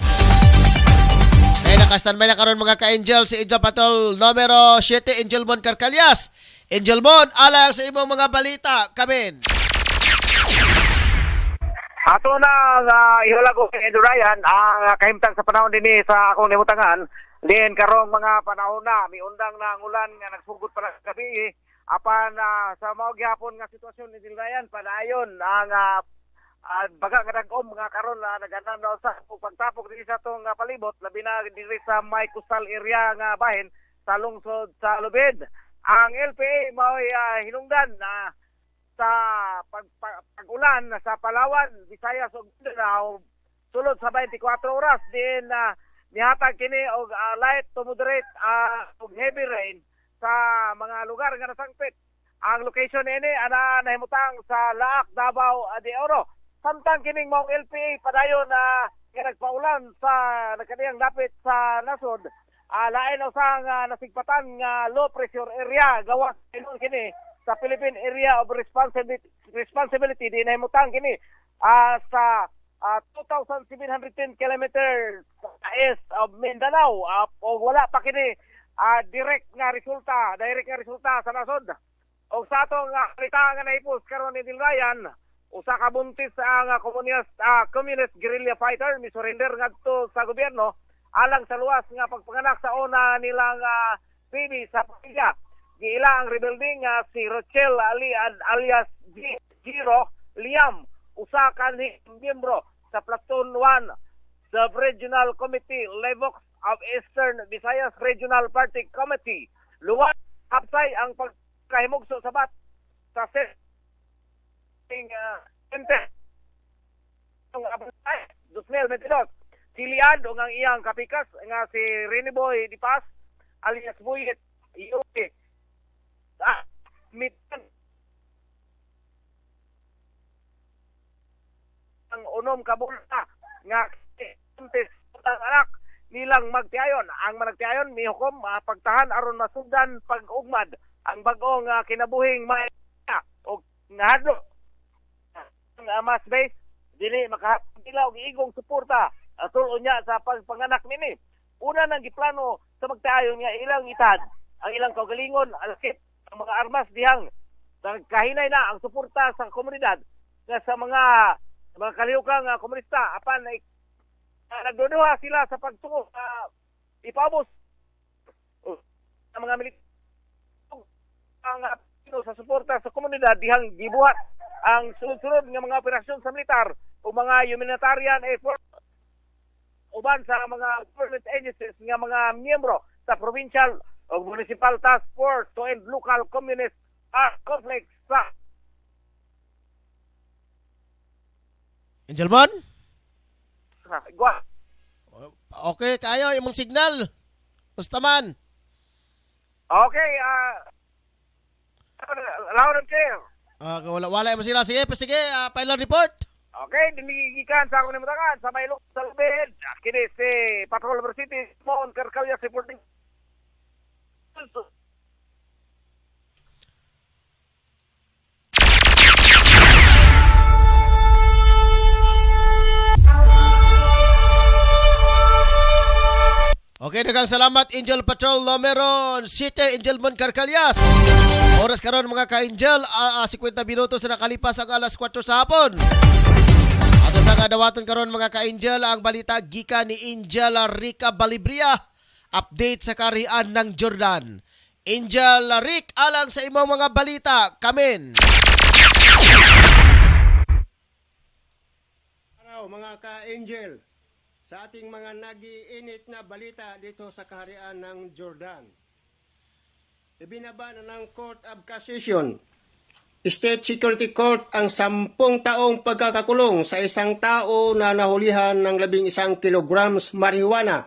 Kaya nakastanbay na karon mga ka-Angel si Angel Patrol numero 7, Angel Mon Carcalias. Angel Mon, alang sa imong mga balita, kamen. Ato na ihulago kay Edo Ryan ang kahimtang sa panahon din sa akong limutangan. Din karong mga panahon na miundang na ang ulan nga nagsugod pa sa gabi. Apan sa mao gyapon nga sitwasyon ni Edo Ryan padayon ang baga kadagom mga karon naganan na sa pagtapok diri sa tong palibot labi na diri sa may coastal area nga bahin sa lungsod sa Lubid. Ang LPA mao hinungdan na sa pag-ulan sa Palawan, Visayas ug Mindanao sulod sa 24 oras din nihatag kini og light to moderate ug heavy rain sa mga lugar nga nasangpit. Ang location ini ana nahimutang sa Laak, Davao de Oro. Samtang kining mao LPA padayon nga nagpaulan sa nagkaniyang lapit sa nasod. Lain usang nasigpatan nga low pressure area gawas kini sa Philippine Area of Responsibility din nahimutang kini sa 2,710 kilometers east of Mindanao o wala pa kini direct nga resulta sa nasod. O sa atong balita nga naipos karon ni Dilrayan, usa ka buntis ang communist guerrilla fighter misurrender ngadto sa gobyerno alang sa luwas nga pagpanganak sa una nilang baby sa pamilya. Giila ang rebuilding si Rochelle Ali alias Giro Liam, usa ka ni miyembro sa Platoon 1 Sub-Regional Committee Levox of Eastern Visayas Regional Party Committee. Luwas hapsay ang pagkahimugso sa bat sa setting center ng 2022. Siliad o ang iyang kapikas nga si Reniboy Dipas alias Buyet Iuti mitan ang unom kabulta nga kuntis ang anak nilang magtiayon. Ang managtiayon mihukom pagtahan aron masugdan pag-ugmad ang bag-ong kinabuhing o nahadlo ang mas base dili makahapilaw giigong suporta sulod niya sa pagpanganak nini. Una nang giplano sa magtiayon nga ilang itad ang ilang kaugalingon alakip ang mga armas dihang nagkahinay na ang suporta sa komunidad nga sa mga kalihukang komunista apan nagduduha sila sa pagtungo ipabos ang mga militar ang sa suporta sa komunidad dihang gibuhat ang sunod-sunod nga mga operasyon sa militar o mga humanitarian effort uban sa mga government agencies nga mga miyembro sa provincial o municipal task force to end local communist conflicts sa Angelman? Gwa. Okay, kayo imong signal. Basta man. Okay, loud and clear. Wala mo sila. Sige, final report. Okay, dinigikan sa akong nimutangan sa Maylok sa Lubid. Kini si Patrol University, Mon Carcalias reporting. Okay, daghang salamat Angel Patrol numero 7 Angel Mon Carcalias. Oras karon mga ka-Angel, 50 minutos na nakalipas ang alas 4 sa hapon. Ato sa kadawaton karon mga ka-Angel ang balita gikan ni Angel Rica Balibria. Update sa karian ng Jordan. Angel Rick, alang sa imong mga balita, kamen. Araw mga ka-Angel, sa ating mga nagiinit na balita dito sa kaharian ng Jordan. Ibinaba na ng Court of Cassation, State Security Court ang 10 taong pagkakakulong sa isang tao na nahulihan ng 11 kilograms marijuana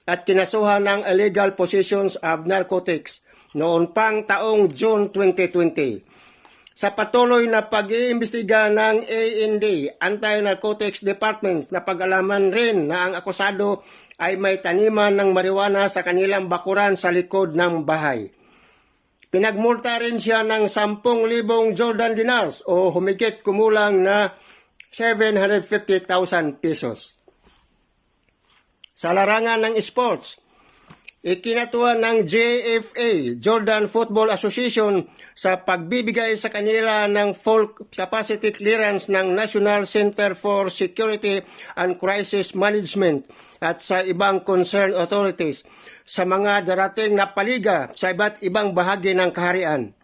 at kinasuhan ng illegal possessions of narcotics noon pang taong June 2020. Sa patuloy na pag-iimbestiga ng AND, Anti-Narcotics Department, na pag-alaman rin na ang akusado ay may taniman ng marijuana sa kanilang bakuran sa likod ng bahay. Pinagmulta rin siya ng 10,000 Jordan dinars o humigit kumulang na 750,000 pesos. Sa larangan ng sports, Ikinatuwa ng JFA, Jordan Football Association, sa pagbibigay sa kanila ng full capacity clearance ng National Center for Security and Crisis Management at sa ibang concerned authorities sa mga darating na paliga sa iba't ibang bahagi ng kaharian.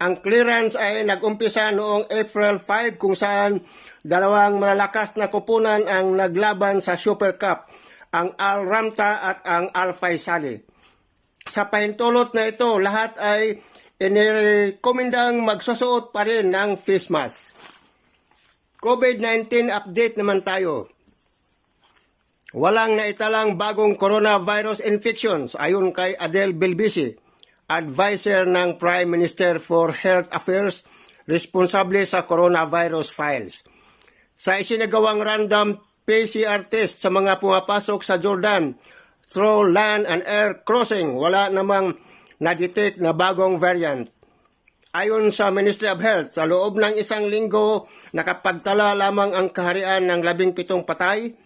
Ang clearance ay nag-umpisa noong April 5 kung saan dalawang malalakas na koponan ang naglaban sa Super Cup, ang Al Ramta at ang Al Faisali. Sa pahintulot na ito, lahat ay inirekomendang magsusuot pa rin ng face mask. COVID-19 update naman tayo. Walang naitalang bagong coronavirus infections ayon kay Adele Belbisi, advisor ng Prime Minister for Health Affairs, responsable sa coronavirus files. Sa isinagawang random PCR test sa mga pumapasok sa Jordan through land and air crossing, wala namang na-detect na bagong variant. Ayon sa Ministry of Health, sa loob ng isang linggo, nakapagtala lamang ang kaharian ng 17 patay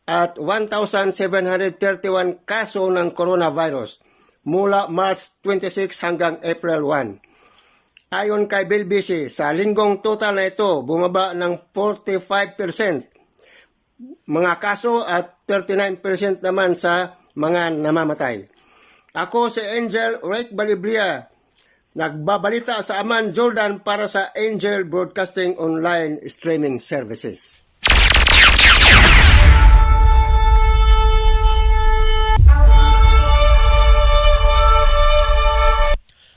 at 1,731 kaso ng coronavirus mula March 26 hanggang April 1. Ayon kay Belbisi, sa linggong total na ito, bumaba ng 45% mga kaso at 39% naman sa mga namamatay. Ako si Angel Rake Balibria, nagbabalita sa Amman, Jordan para sa Angel Broadcasting Online Streaming Services.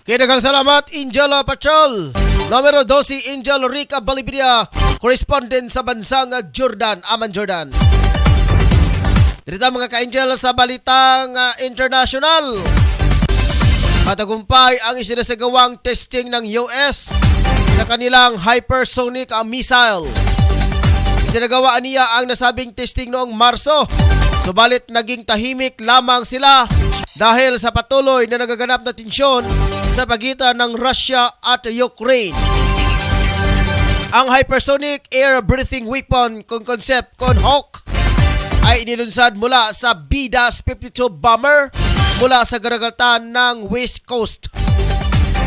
Kinagang salamat, Angel Patrol. Numero 12, Angel Rica Balibria, correspondent sa bansang Jordan, Amman, Jordan. Dito mga ka-Angel sa balitang international. Matagumpay ang isinasagawang testing ng US sa kanilang hypersonic missile. Isinagawa niya ang nasabing testing noong Marso, subalit naging tahimik lamang sila dahil sa patuloy na nagaganap na tensyon sa pagitan ng Russia at Ukraine. Ang hypersonic air breathing weapon kung concept kon Hawk ay inilunsad mula sa B-52 bomber mula sa garagatan ng West Coast.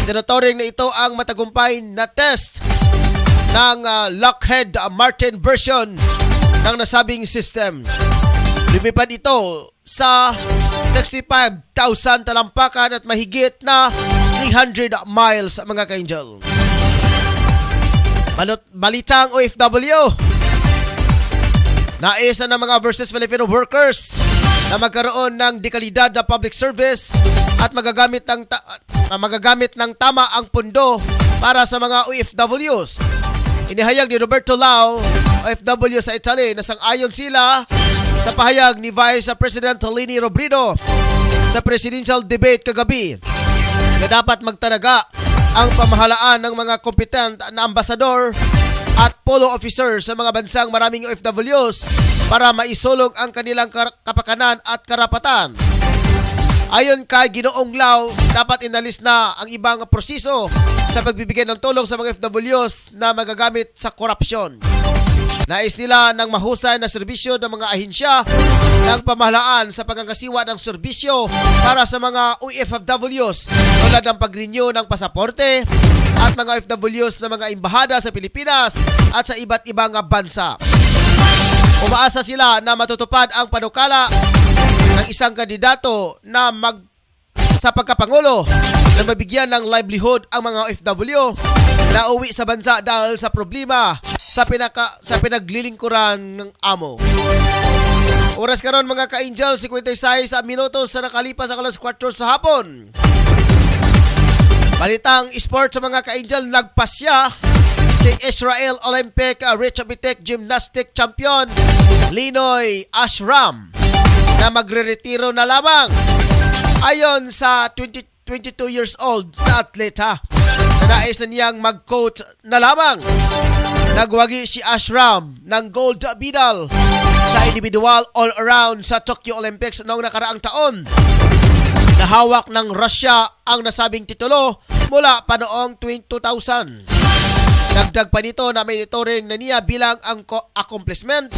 Tinuturing na ito ang matagumpay na test ng Lockheed Martin version ng nasabing system. Lumipad ito sa 65,000 talampakan at mahigit na 300 miles mga ka-Angel. Balitang OFW. Naisa ng mga Overseas Filipino workers na magkaroon ng dekalidad na public service at magagamit ng tama ang pundo para sa mga OFWs. Inihayag ni Roberto Lau, OFW sa Italy, na sang-ayon sila sa pahayag ni Vice President Leni Robredo sa presidential debate kagabi na dapat magtalaga ang pamahalaan ng mga kompetent na ambasador at polo officer sa mga bansang maraming OFWs para maisulong ang kanilang kapakanan at karapatan. Ayon kay Ginoong Lau, dapat inalis na ang ibang proseso sa pagbibigay ng tulong sa mga OFWs na magagamit sa korupsyon. Nais nila ng mahusay na serbisyo ng mga ahensya ng pamahalaan sa pagkakasiwa ng serbisyo para sa mga OFWs tulad ng pag-renew ng pasaporte at mga OFWs na mga embahada sa Pilipinas at sa iba't ibang bansa. Umaasa sila na matutupad ang panukala ng isang kandidato na sa pagkapangulo na mabigyan ng livelihood ang mga OFW na uwi sa bansa dahil sa problema sa pinaglilingkuran ng amo. Oras karon mga ka-Angel, 56 minutos sa nakalipas ang alas 4 sa hapon. Balitang sport sa mga ka-Angel, nagpasya si Israel Olympic Arithmetic Gymnastic Champion Linoy Ashram na magre-retiro na lamang. Ayon sa 22 years old na atleta, nais na niyang mag-coach na lamang. Nagwagi si Ashram ng gold medal sa individual all-around sa Tokyo Olympics noong nakaraang taon. Nahawak ng Russia ang nasabing titulo mula pa noong 2000. Dagdag pa nito na may ituring na niya bilang ang accomplishment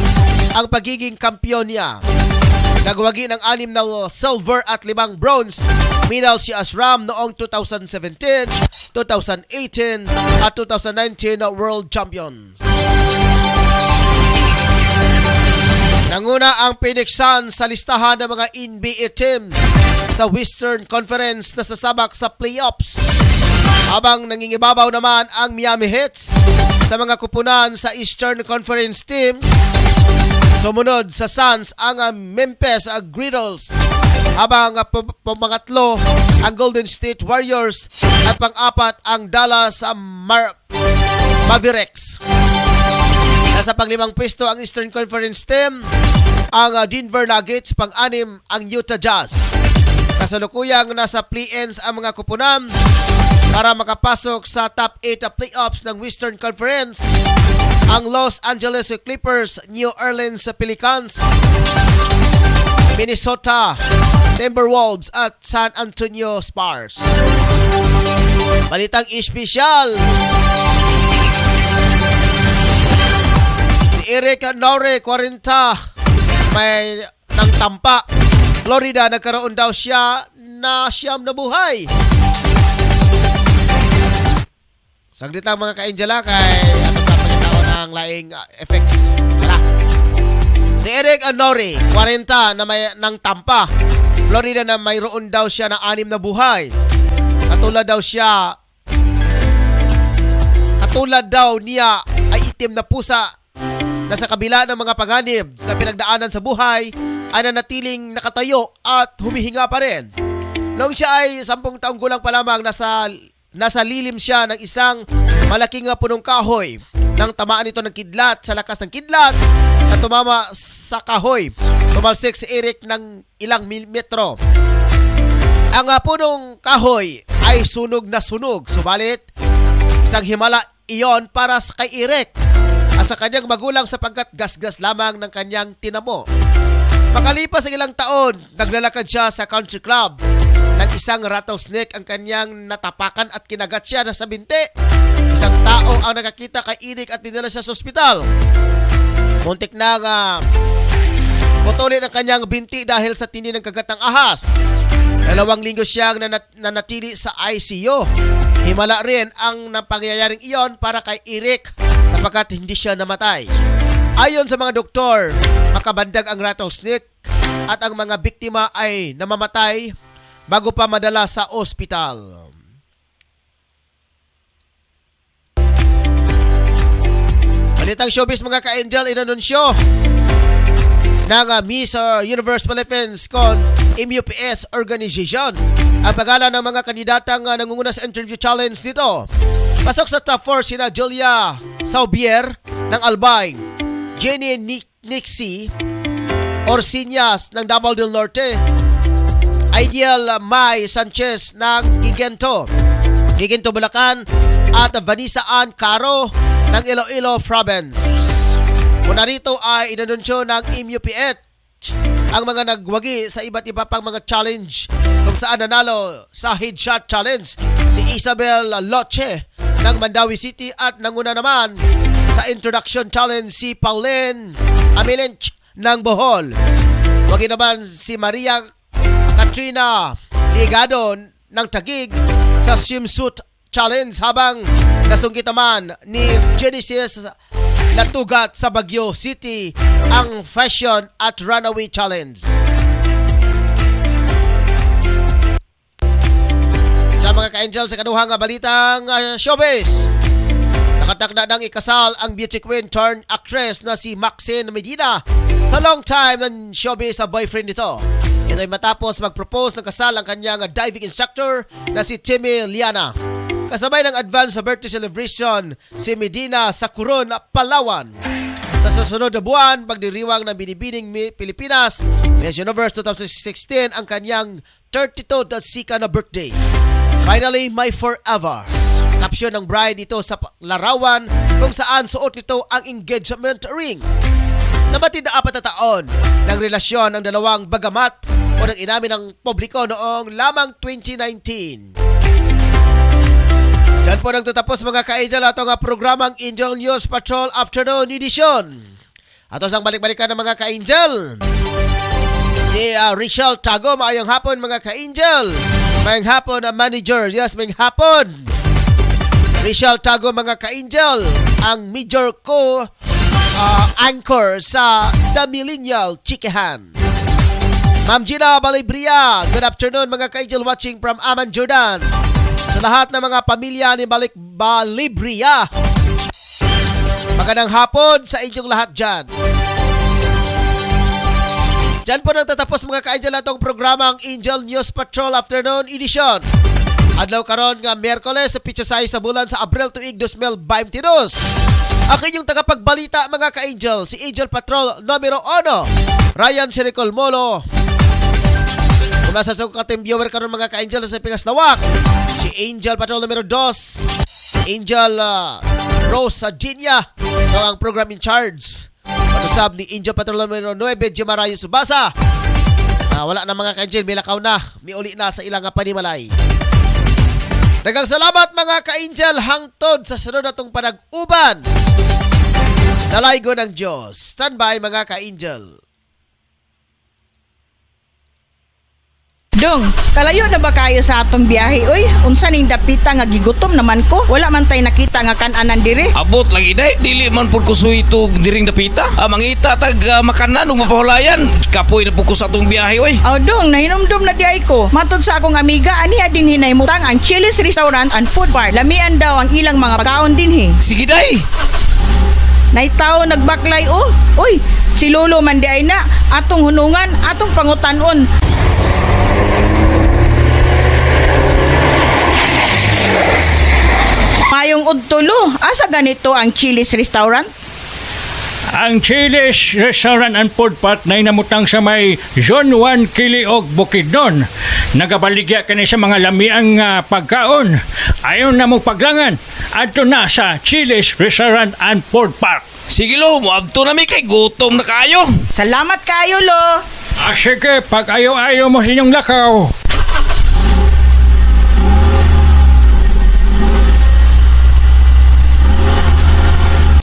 ang pagiging kampiyon niya. Nagwagi ng 6 na silver at 5 bronze medal si Asram noong 2017, 2018 at 2019 World Champions. Nanguna ang Phoenix Suns sa listahan ng mga NBA teams sa Western Conference na sasabak sa playoffs, habang nangingibabaw naman ang Miami Heat sa mga kupunan sa Eastern Conference team. Sumunod sa Suns ang Memphis Grizzlies, habang pangatlo ang Golden State Warriors at pang-apat ang Dallas Mavericks. Nasa pang-5 pwesto ang Eastern Conference team, ang Denver Nuggets, pang-6 ang Utah Jazz. Kasalukuyang nasa play-ins ang mga kupunan para makapasok sa top 8 playoffs ng Western Conference. Ang Los Angeles Clippers, New Orleans Pelicans, Minnesota Timberwolves at San Antonio Spurs. Balitang espesyal, si Eric Nore, 40, may ng Tampa, Florida. Nagkaroon daw siya na siyam na buhay. Saglit lang mga ka-Angela, kay ato sa pagkatao ng laing effects. Tara. Si Eric Nore, 40, na may ng Tampa, Florida, na mayroon daw siya na 6 na buhay. Katulad daw niya ay itim na pusa na sa kabila ng mga panganib na pinagdaanan sa buhay ay nanatiling nakatayo at humihinga pa rin. Noong siya ay 10 taong gulang pa lamang, nasa lilim siya ng isang malaking punong kahoy nang tamaan ito ng kidlat. Sa lakas ng kidlat na tumama sa kahoy, tumalsik si Eric ng ilang metro. Ang punong kahoy ay sunog na sunog, subalit isang himala iyon para sa kay Eric at sa kanyang magulang sapagkat gasgas lamang ng kanyang tinamo. Makalipas ang ilang taon, naglalakad siya sa country club ng isang rattlesnake ang kanyang natapakan at kinagat siya sa binti. Isang tao ang nakakita kay Eric at dinala siya sa ospital. Muntik na putulin ang kanyang binti dahil sa tindi ng kagat ng ahas. 2 linggo siyang nanatili sa ICU. Himala rin ang napangyayaring iyon para kay Eric sapagkat hindi siya namatay. Ayon sa mga doktor, makabandag ang rattlesnake at ang mga biktima ay namamatay bago pa madala sa ospital. Balitang showbiz mga ka-Angel, inanunsyo ng Miss Universe Philippines con MUPS organization ang pangalan ng mga kandidatang nangunguna sa interview challenge nito. Pasok sa top 4 sina Julia Saubier ng Albay, Jenny Nixie Orsiñas ng Davao del Norte, Ideal Mai Sanchez ng Gigento Bulacan, at Vanessa Ann Caro ng Iloilo Province. Muna rito ay inanunsyo ng MUPH ang mga nagwagi sa iba't iba pang mga challenge kung saan nanalo sa headshot challenge si Isabel Loche ng Mandawi City at nanguna naman sa introduction challenge si Pauline Amilench ng Bohol. Wagi naman si Maria Katrina Ligado ng Taguig sa swimsuit challenge, habang nasunggit naman ni Genesis Latugat sa Baguio City ang fashion at runaway challenge. Sa mga ka-Angel, sa kaduhang balitang showbiz, nakatakda ng ikasal ang beauty queen turned actress na si Maxine Medina sa long time ng showbiz sa boyfriend nito. Ito ay matapos mag-propose ng kasal ang kanyang diving instructor na si Timmy Liana. Kasabay ng advance sa birthday celebration si Medina sa Coron, Palawan. Sa susunod na buwan, pagdiriwang ng Binibining Pilipinas Miss Universe 2016 ang kanyang 32th at sika na birthday. Finally, my forever. Caption ng bride ito sa larawan kung saan suot nito ang engagement ring. Nabatid na 4 na taon ng relasyon ng dalawang bagamat o nang inamin ng publiko noong lamang 2019. Diyan po nang tatapos mga ka-Angel atong programang Angel News Patrol Afternoon Edition. Ato sang balik-balikan ng mga ka-Angel. Si Rachel Tago, maayong hapon mga ka-angel. Maayong hapon manager. Yes, maayong hapon. Rachel Tago mga ka-angel, ang major ko anchor sa The Millennial Chikehan. Ma'am Gina Balibria, good afternoon mga ka-angel watching from Amman, Jordan. Sa lahat ng mga pamilya ni Balibria, magandang hapon sa inyong lahat dyan. Diyan po nang tatapos mga ka-angel atong programa ang Angel News Patrol Afternoon Edition. Adlaw karon nga Miyerkules sa pitsasay sa bulan sa Abril tuig 2022. Ang inyong tagapagbalita mga ka-angel, si Angel Patrol numero 1, Ryan Siricol Molo. Kumasa sa kating viewer karon mga ka-angel sa Pingaslawak, si Angel Patrol numero 2, Angel Rose Ginia, ang program in charge. Panusab ni Angel Patrol numero 9, Jimarayo Subasa. Wala na mga ka-angel, may lakaw na, may uli na sa ilang panimalay. Daghang salamat mga ka-angel hangtod sa sunod natong panag-uban. Dalaygo ng Diyos. Standby mga ka-angel. Dong, kalayo na ba kayo sa atong biyahe oy? Unsa ning dapita nga gigutom naman ko? Wala man tay nakita nga kan-anan dire. Abot lagi day, dili man pud ko suwito diring dapita. Mangita tag makanan ug mapahulayan. Kapoy na pud ko sa atong biyahe oy. Aw dong, nahinomdom na di ay ko. Matod sa akong amiga aniya din hinaymutang ang Chili's Restaurant and Food Bar. Lamian daw ang ilang mga pagkaon dinhi. Sige day. Naitaw nagbaklay oh. Uy, si Lolo man di ay na atong hunungan, atong pangutanon. Mayong udtulo, asa ganito ang Chili's Restaurant? Ang Chili's Restaurant and Food Park na inamutang sa may Zone 1 Kiliog, Bukidnon. Nagabaligya kani sa mga lamiang pagkaon. Ayon na mo paglangan, adto na sa Chili's Restaurant and Food Park. Sige lo, muabto na mi kay gutom na kayo. Salamat kayo lo. Sige, pag ayaw-ayaw mo sa inyong lakaw.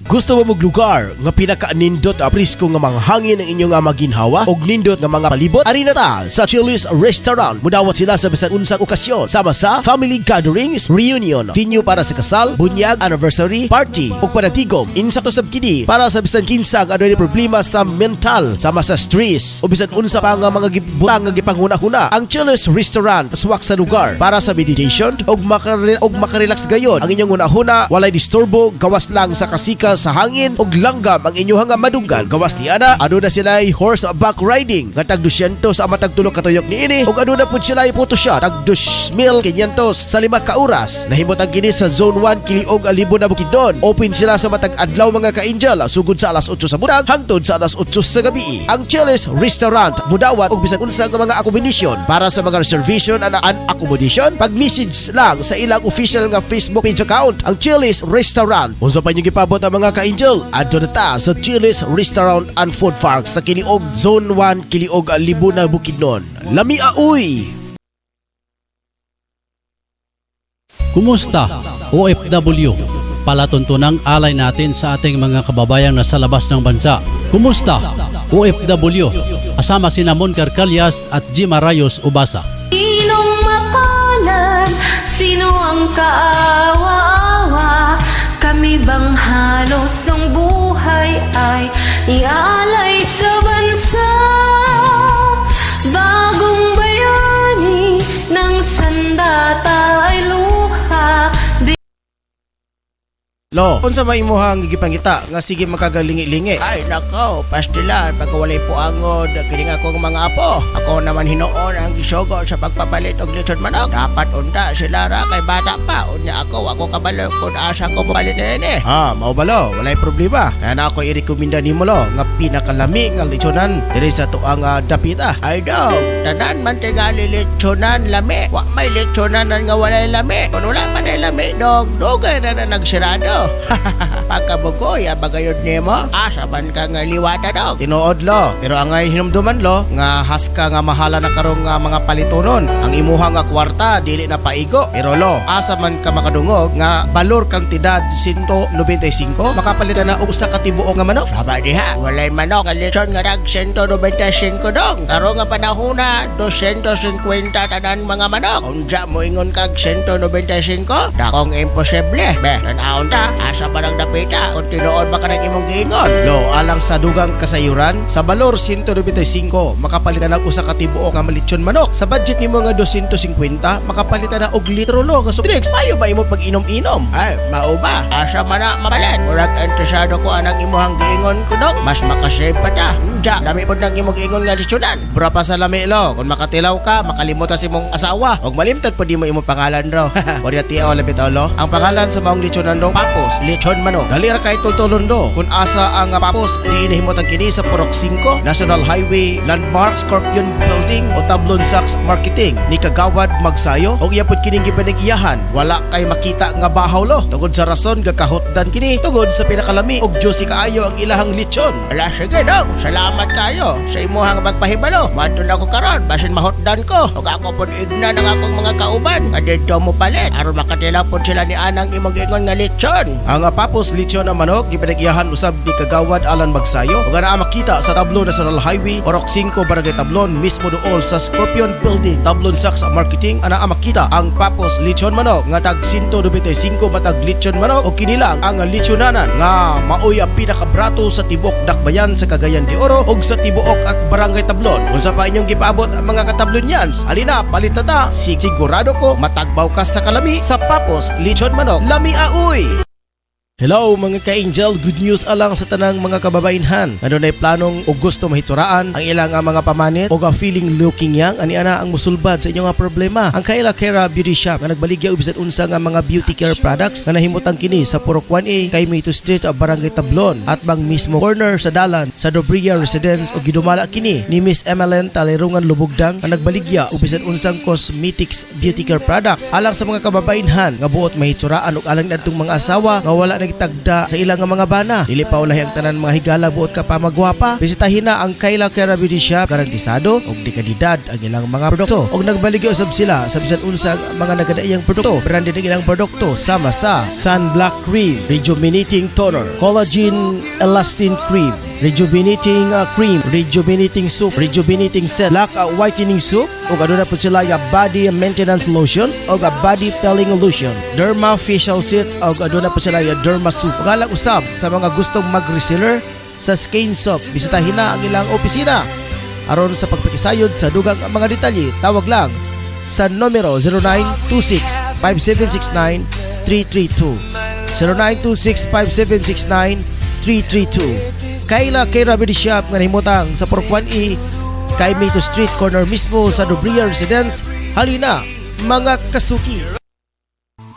Gusto mo mong lugar nga pinaka-nindot aprisko nga mga hangin ang inyong maginhawa og nindot nga mga palibot? Ari na ta sa Chili's Restaurant. Mudawat sila sa bisan unsang okasyon sama sa family gatherings, reunion, venue para sa kasal, bunyag, anniversary, party ug panatigom. Insakto sab kini para sa bisan kinsa nga adunay problema sa mental sama sa stress o bisan unsa pa nga mga gibutang nga gipanghuna-huna. Ang Chili's Restaurant swak sa lugar para sa meditation ug makarelax gayon. Ang inyong hunahuna walay disturbo, gawas lang sa kasika sa hangin ug langgam ang inyong madunggan. Gawas ni ana, aduna sila horseback riding nga tag 200 sa matag tulo ka tuyok niini ug aduna pud sila photoshoot tag 2,500 sa 5 ka oras. Nahimutang kini sa Zone 1 Kiliog, Alibo na Bukidnon. Open sila sa matag adlaw mga ka-angel sugod sa alas 8 sa butang hangtod sa alas 8 sa gabi. Ang Chili's Restaurant mudawat og bisan unsa nga mga accommodation. Para sa mga reservation and accommodation, pag-message lang sa ilang official nga Facebook page account, ang Chili's Restaurant. Unsa pa inyong gipabot ang mga ka-angel, adto na ta sa Chili's Restaurant and Food Park sa Kiliog, Zone 1 Kiliog, Alibo na Bukidnon. Lami uy! Kumusta OFW? Palatuntunang alay natin sa ating mga kababayang nasa labas ng bansa. Kumusta OFW? Asama si Namon Carcalias at Jima Rayos Ubasa. Sinong makanan? Sino ang kaawa-awa? Kami bang halos ng buhay ay ialay sa bansa? Bagong bayani ng sandata ay luha. Lo, unsa may imuhang gigipangita nga sige makagalingi-lingi? Ay nako, pastilan pagkawalay po angod kining akong mga apo. Ako naman hinoon ang gisugo sa pagpapalit og lechon manok. Dapat unta sila ra kay bata pa. Unya ako kabalo kun asa ko palit ini. Mao balo, walay problema. Kaya na ako irekomenda nimo lo nga pinakalami nga lechonan diri sa tuang dapita. Ay daw, tanan man tingali lechonan lami. Wa may lechonan nga walay lami. Kun wala pa na lami dog, dugay na nagsirado. lo. Pagkabugoy, abagayod nimo. Asa man ka nga liwata dog. Tinuod lo. Pero ang ngay hinumduman lo, nga haska nga mahala na karong nga mga palitonon. Ang imuha nga kwarta, dili na paigo. Pero lo, asa man ka makadungog, nga balor kantidad 195, makapalitan na og usa ka tibuok nga manok. Tama diha, walay manok, kalitsyon nga tag 195 dong. Karong nga panahona, 250 tanan mga manok. Unja mo ingon kag 195, dakong imposible. Be, tanaon ta, asa pa nang dapita, kung tinuod ba ka ng imong giingon? Lo, alang sa dugang kasayuran, sa balor 195, makapalitan na usa ka tibuok nga malitsyon manok. Sa budget nimo nga 250, makapalitan na og litro lo nga soft drinks. Ayo ba imo pag-inom-inom? Ay, mao ba? Asa man na mabalan? Murag interesado ko anang imuhang giingon ko dong. Mas makasave pa ta. Unja, dami pod nang imong giingon nga litsyonan. Bura pa sa lami lo, kung makatilaw ka, makalimot ka sa imong asawa. Og malimtad po di mo imong pangalan ro. O di tiyo labit lo. Ang pangalan sa maong litsyonan do, Papos, litsyon manok. Dali ra kay tultulon do. Kung asa ang Papos, di inahimotang kini sa Purok 5, National Highway, Landmark, Scorpion Building o Tablon Sachs Marketing ni Kagawad Magsayo. Og iya pod kining gipanag-iyahan, wala kay makita nga bahaw lo. Tungod sa rason gakahotdan kini, tungod sa pinakalami og juicy kaayo ang ilahang litsyon. Ala sige dong, salamat kayo sa imuhang pagpahibalo. Madun ako karon, basin mahotdan ko. Og ako pod igna ng akong mga kauban. Kadto mo palit aron makatilaw pod sila ni anang imong giingon nga litsyon. Ang Papos litsyon ang manok gipanag-iyahan usab ni Kagawad Alan Magsayo. Og ana makita sa Tablon National Highway, Purok 5, Barangay Tablon, mismo dool sa Scorpion Building, Tablon Sachs Marketing. Ana makita ang Papos litsyon manok nga tag 195 matag litsyon manok. O kinilang ang litsyonanan nga maoy ang pinakabrato sa tibok Dakbayan sa Cagayan de Oro og sa tibuok at Barangay Tablon. Unsa pa inyong gipaabot ang mga katablonyans? Alina, palit na ta. Sigurado ko matagbaw ka sa kalami sa Papos litsyon manok. Lami aoy! Hello mga ka-angel, good news alang sa tanang mga kababainhan. Ano na planong o gusto mahitsuraan ang ilang mga pamanit o feeling looking young, ani ana ang musulbad sa inyong problema. Ang Kayla Kera Beauty Shop nga nagbaligya og bisan unsa nga mga beauty care products nga nahimutang kini sa Purok 1A, Caimito Street, Barangay Tablon, at bang mismo corner sa dalan sa Dobria Residence. O gidumala kini ni Miss Emeline Talerungan Lubugdang nga nagbaligya og bisan unsang cosmetics beauty care products alang sa mga kababainhan nga buot mahitsuraan og alang adtong mga asawa nga wala tagda sa ilang mga bana. Dili pa ulahi ang tanan mga higala buot ka pa magwapa. Bisitahin na ang Kayla Kera Beauty Shop, garantisado og di kalidad ang ilang mga produkto. Og nagbaligya usab sila sa bisan unsang mga nagadaiyang produkto. Branded ang ilang produkto sama sa Sunblock Cream, Rejuvenating Toner, Collagen Elastin Cream, Rejuvenating Cream, Rejuvenating Soup, Rejuvenating Set, Black Whitening Soup, o aduna po sila yung Body Maintenance Lotion o Body Pelling Lotion, Derma Facial Set, o aduna po sila yung Derma Soup. O galang usab sa mga gustong mag-reseller sa Skin Soap, bisitahin na ang ilang opisina. Aron sa pagpakisayod sa dugang mga detalye, tawag lang sa numero 0926-5769-332. 0926-5769-332. Kayla Kera Beauty Shop nga nahimutang sa Purok 1E, Caimito Street, corner mismo sa Dobria Residence. Halina mga kasuki!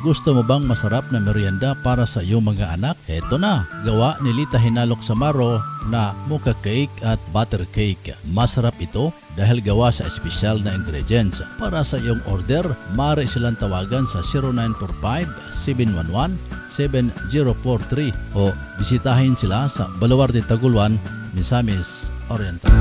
Gusto mo bang masarap na merienda para sa iyong mga anak? Eto na, gawa ni Lita Hinalok Samaro na mocha cake at butter cake. Masarap ito dahil gawa sa espesyal na ingredients. Para sa iyong order, maaari silang tawagan sa 0945-711-7043 o bisitahin sila sa Baluarte Taguluan, Misamis Oriental.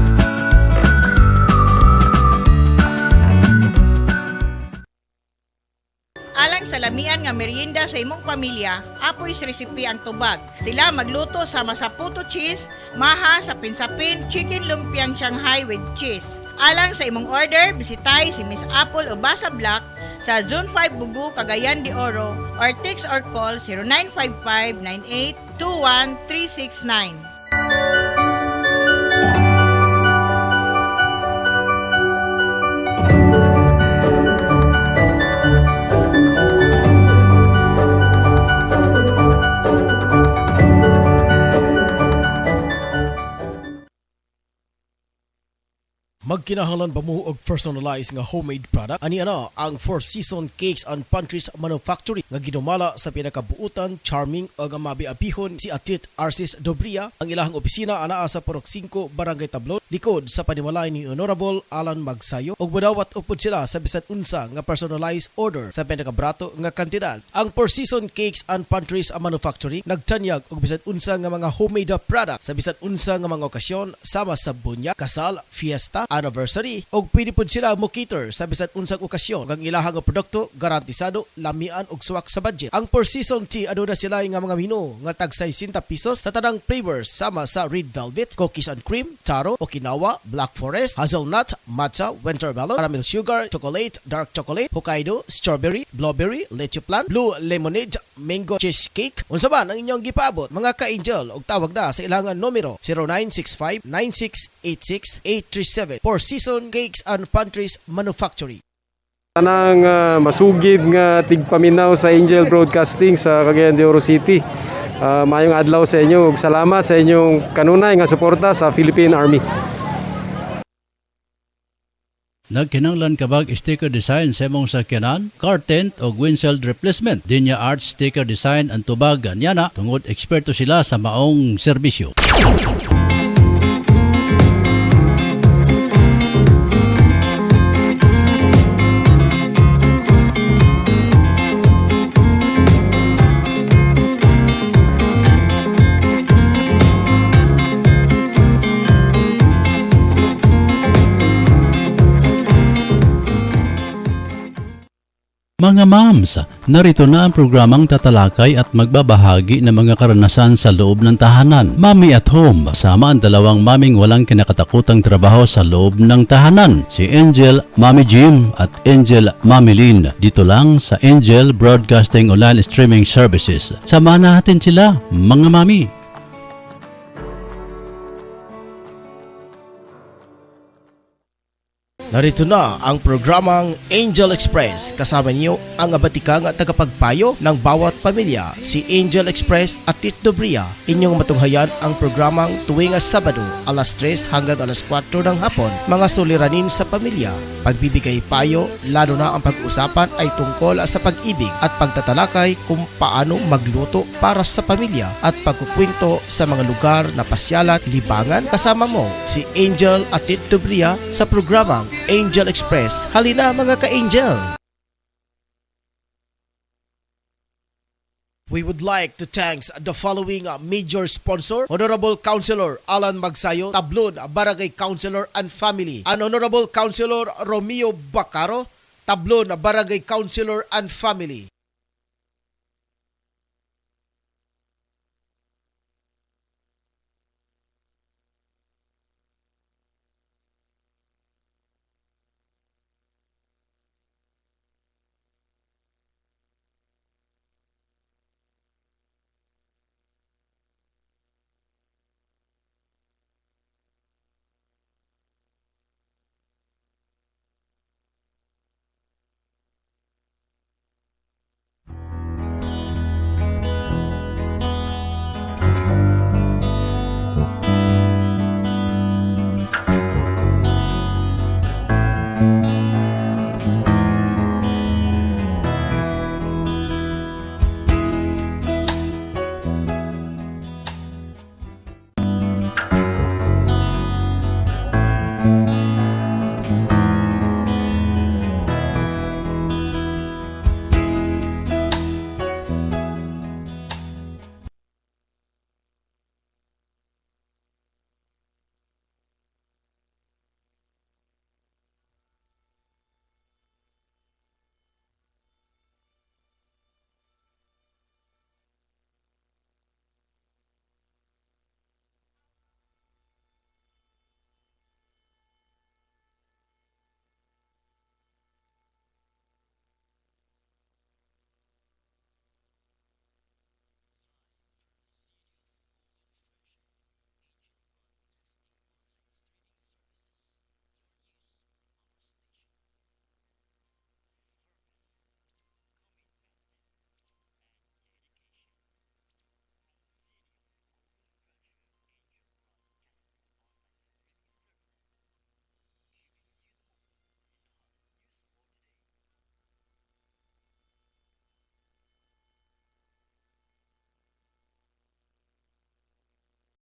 Alang sa lamian nga merienda sa imong pamilya, apoy recipe ang tubag. Sila magluto sama sa puto cheese, maha sa pinsapin, chicken lumpiang Shanghai with cheese. Alang sa imong order, bisitay si Miss Apple Ubasa Black sa Zone 5 Bugu, Cagayan de Oro, or text or call 0955-9821-369. Magkinahanglan ba mo og personalized nga homemade product? Ani ana ang Four Seasons Cakes and Pantries Manufactory nga ginumala sa pinakabuutan, charming ug mabiabihon si Atit Arcis Dobria. Ang ilahang opisina anaa sa Purok 5, Barangay Tablon, likod sa panimalay ni Honorable Alan Magsayo ug modawat upod sila sa bisan unsa nga personalized order sa pinakabrato nga kantidad. Ang Four Season Cakes and Pantries Manufacturing nagtanyag og bisan unsa nga mga homemade product sa bisan unsa nga mga okasyon sama sa bunya, kasal, fiesta, anniversary ug pwede pud sila mo cater sa bisan unsang okasyon. Ang ilahang nga produkto garantisado, lamian ug suwak sa budget. Ang Four Season Tea aduna sila nga mga menu nga tag 60 pesos sa tanang flavors sama sa red velvet, cookies and cream, taro, Okinawa, black forest, hazelnut, matcha, wintermelon, caramel sugar, chocolate, dark chocolate, Hokkaido, strawberry, blueberry, leche plan, blue lemonade, mango cheesecake. Unsa ba ang inyong gipaabot mga ka-angel og tawag na sa ilangan numero 0965-9686-837 Four Season Cakes and Pantries Manufacturing. Tanang masugid nga tigpaminaw sa Angel Broadcasting sa Cagayan de Oro City. Mayong adlaw sa inyo ug salamat sa inyong kanunay nga suporta sa Philippine Army. Nagkinanglan kabag sticker design sa imong sakyanan, car tent o windshield replacement. Dinya Arts sticker design ang tubag anyana tungod eksperto sila sa maong serbisyo. Mga moms, narito na ang programang tatalakay at magbabahagi ng mga karanasan sa loob ng tahanan. Mommy at Home, kasama ang dalawang maming walang kinakatakutang trabaho sa loob ng tahanan. Si Angel Mommy Jim at Angel Mommy Lynn. Dito lang sa Angel Broadcasting Online Streaming Services. Samahan natin sila, mga mami. Narito na ang programang Angel Express. Kasama niyo ang abatikang at tagapagpayo ng bawat pamilya, si Angel Express at Tito Bria. Inyong matunghayan ang programang tuwing Sabado, alas 3 hanggang alas 4 ng hapon. Mga suliranin sa pamilya, pagbibigay payo, lalo na ang pag-usapan ay tungkol sa pag-ibig at pagtatalakay kung paano magluto para sa pamilya at pagkukwento sa mga lugar na pasyalan, libangan. Kasama mo si Angel at Tito Bria sa programang Angel Express. Halina mga ka-angel! We would like to thank the following major sponsor: Honorable Councilor Alan Magsayo, Tablon Barangay Councilor and Family, and Honorable Councilor Romeo Bacaro, Tablon Barangay Councilor and Family.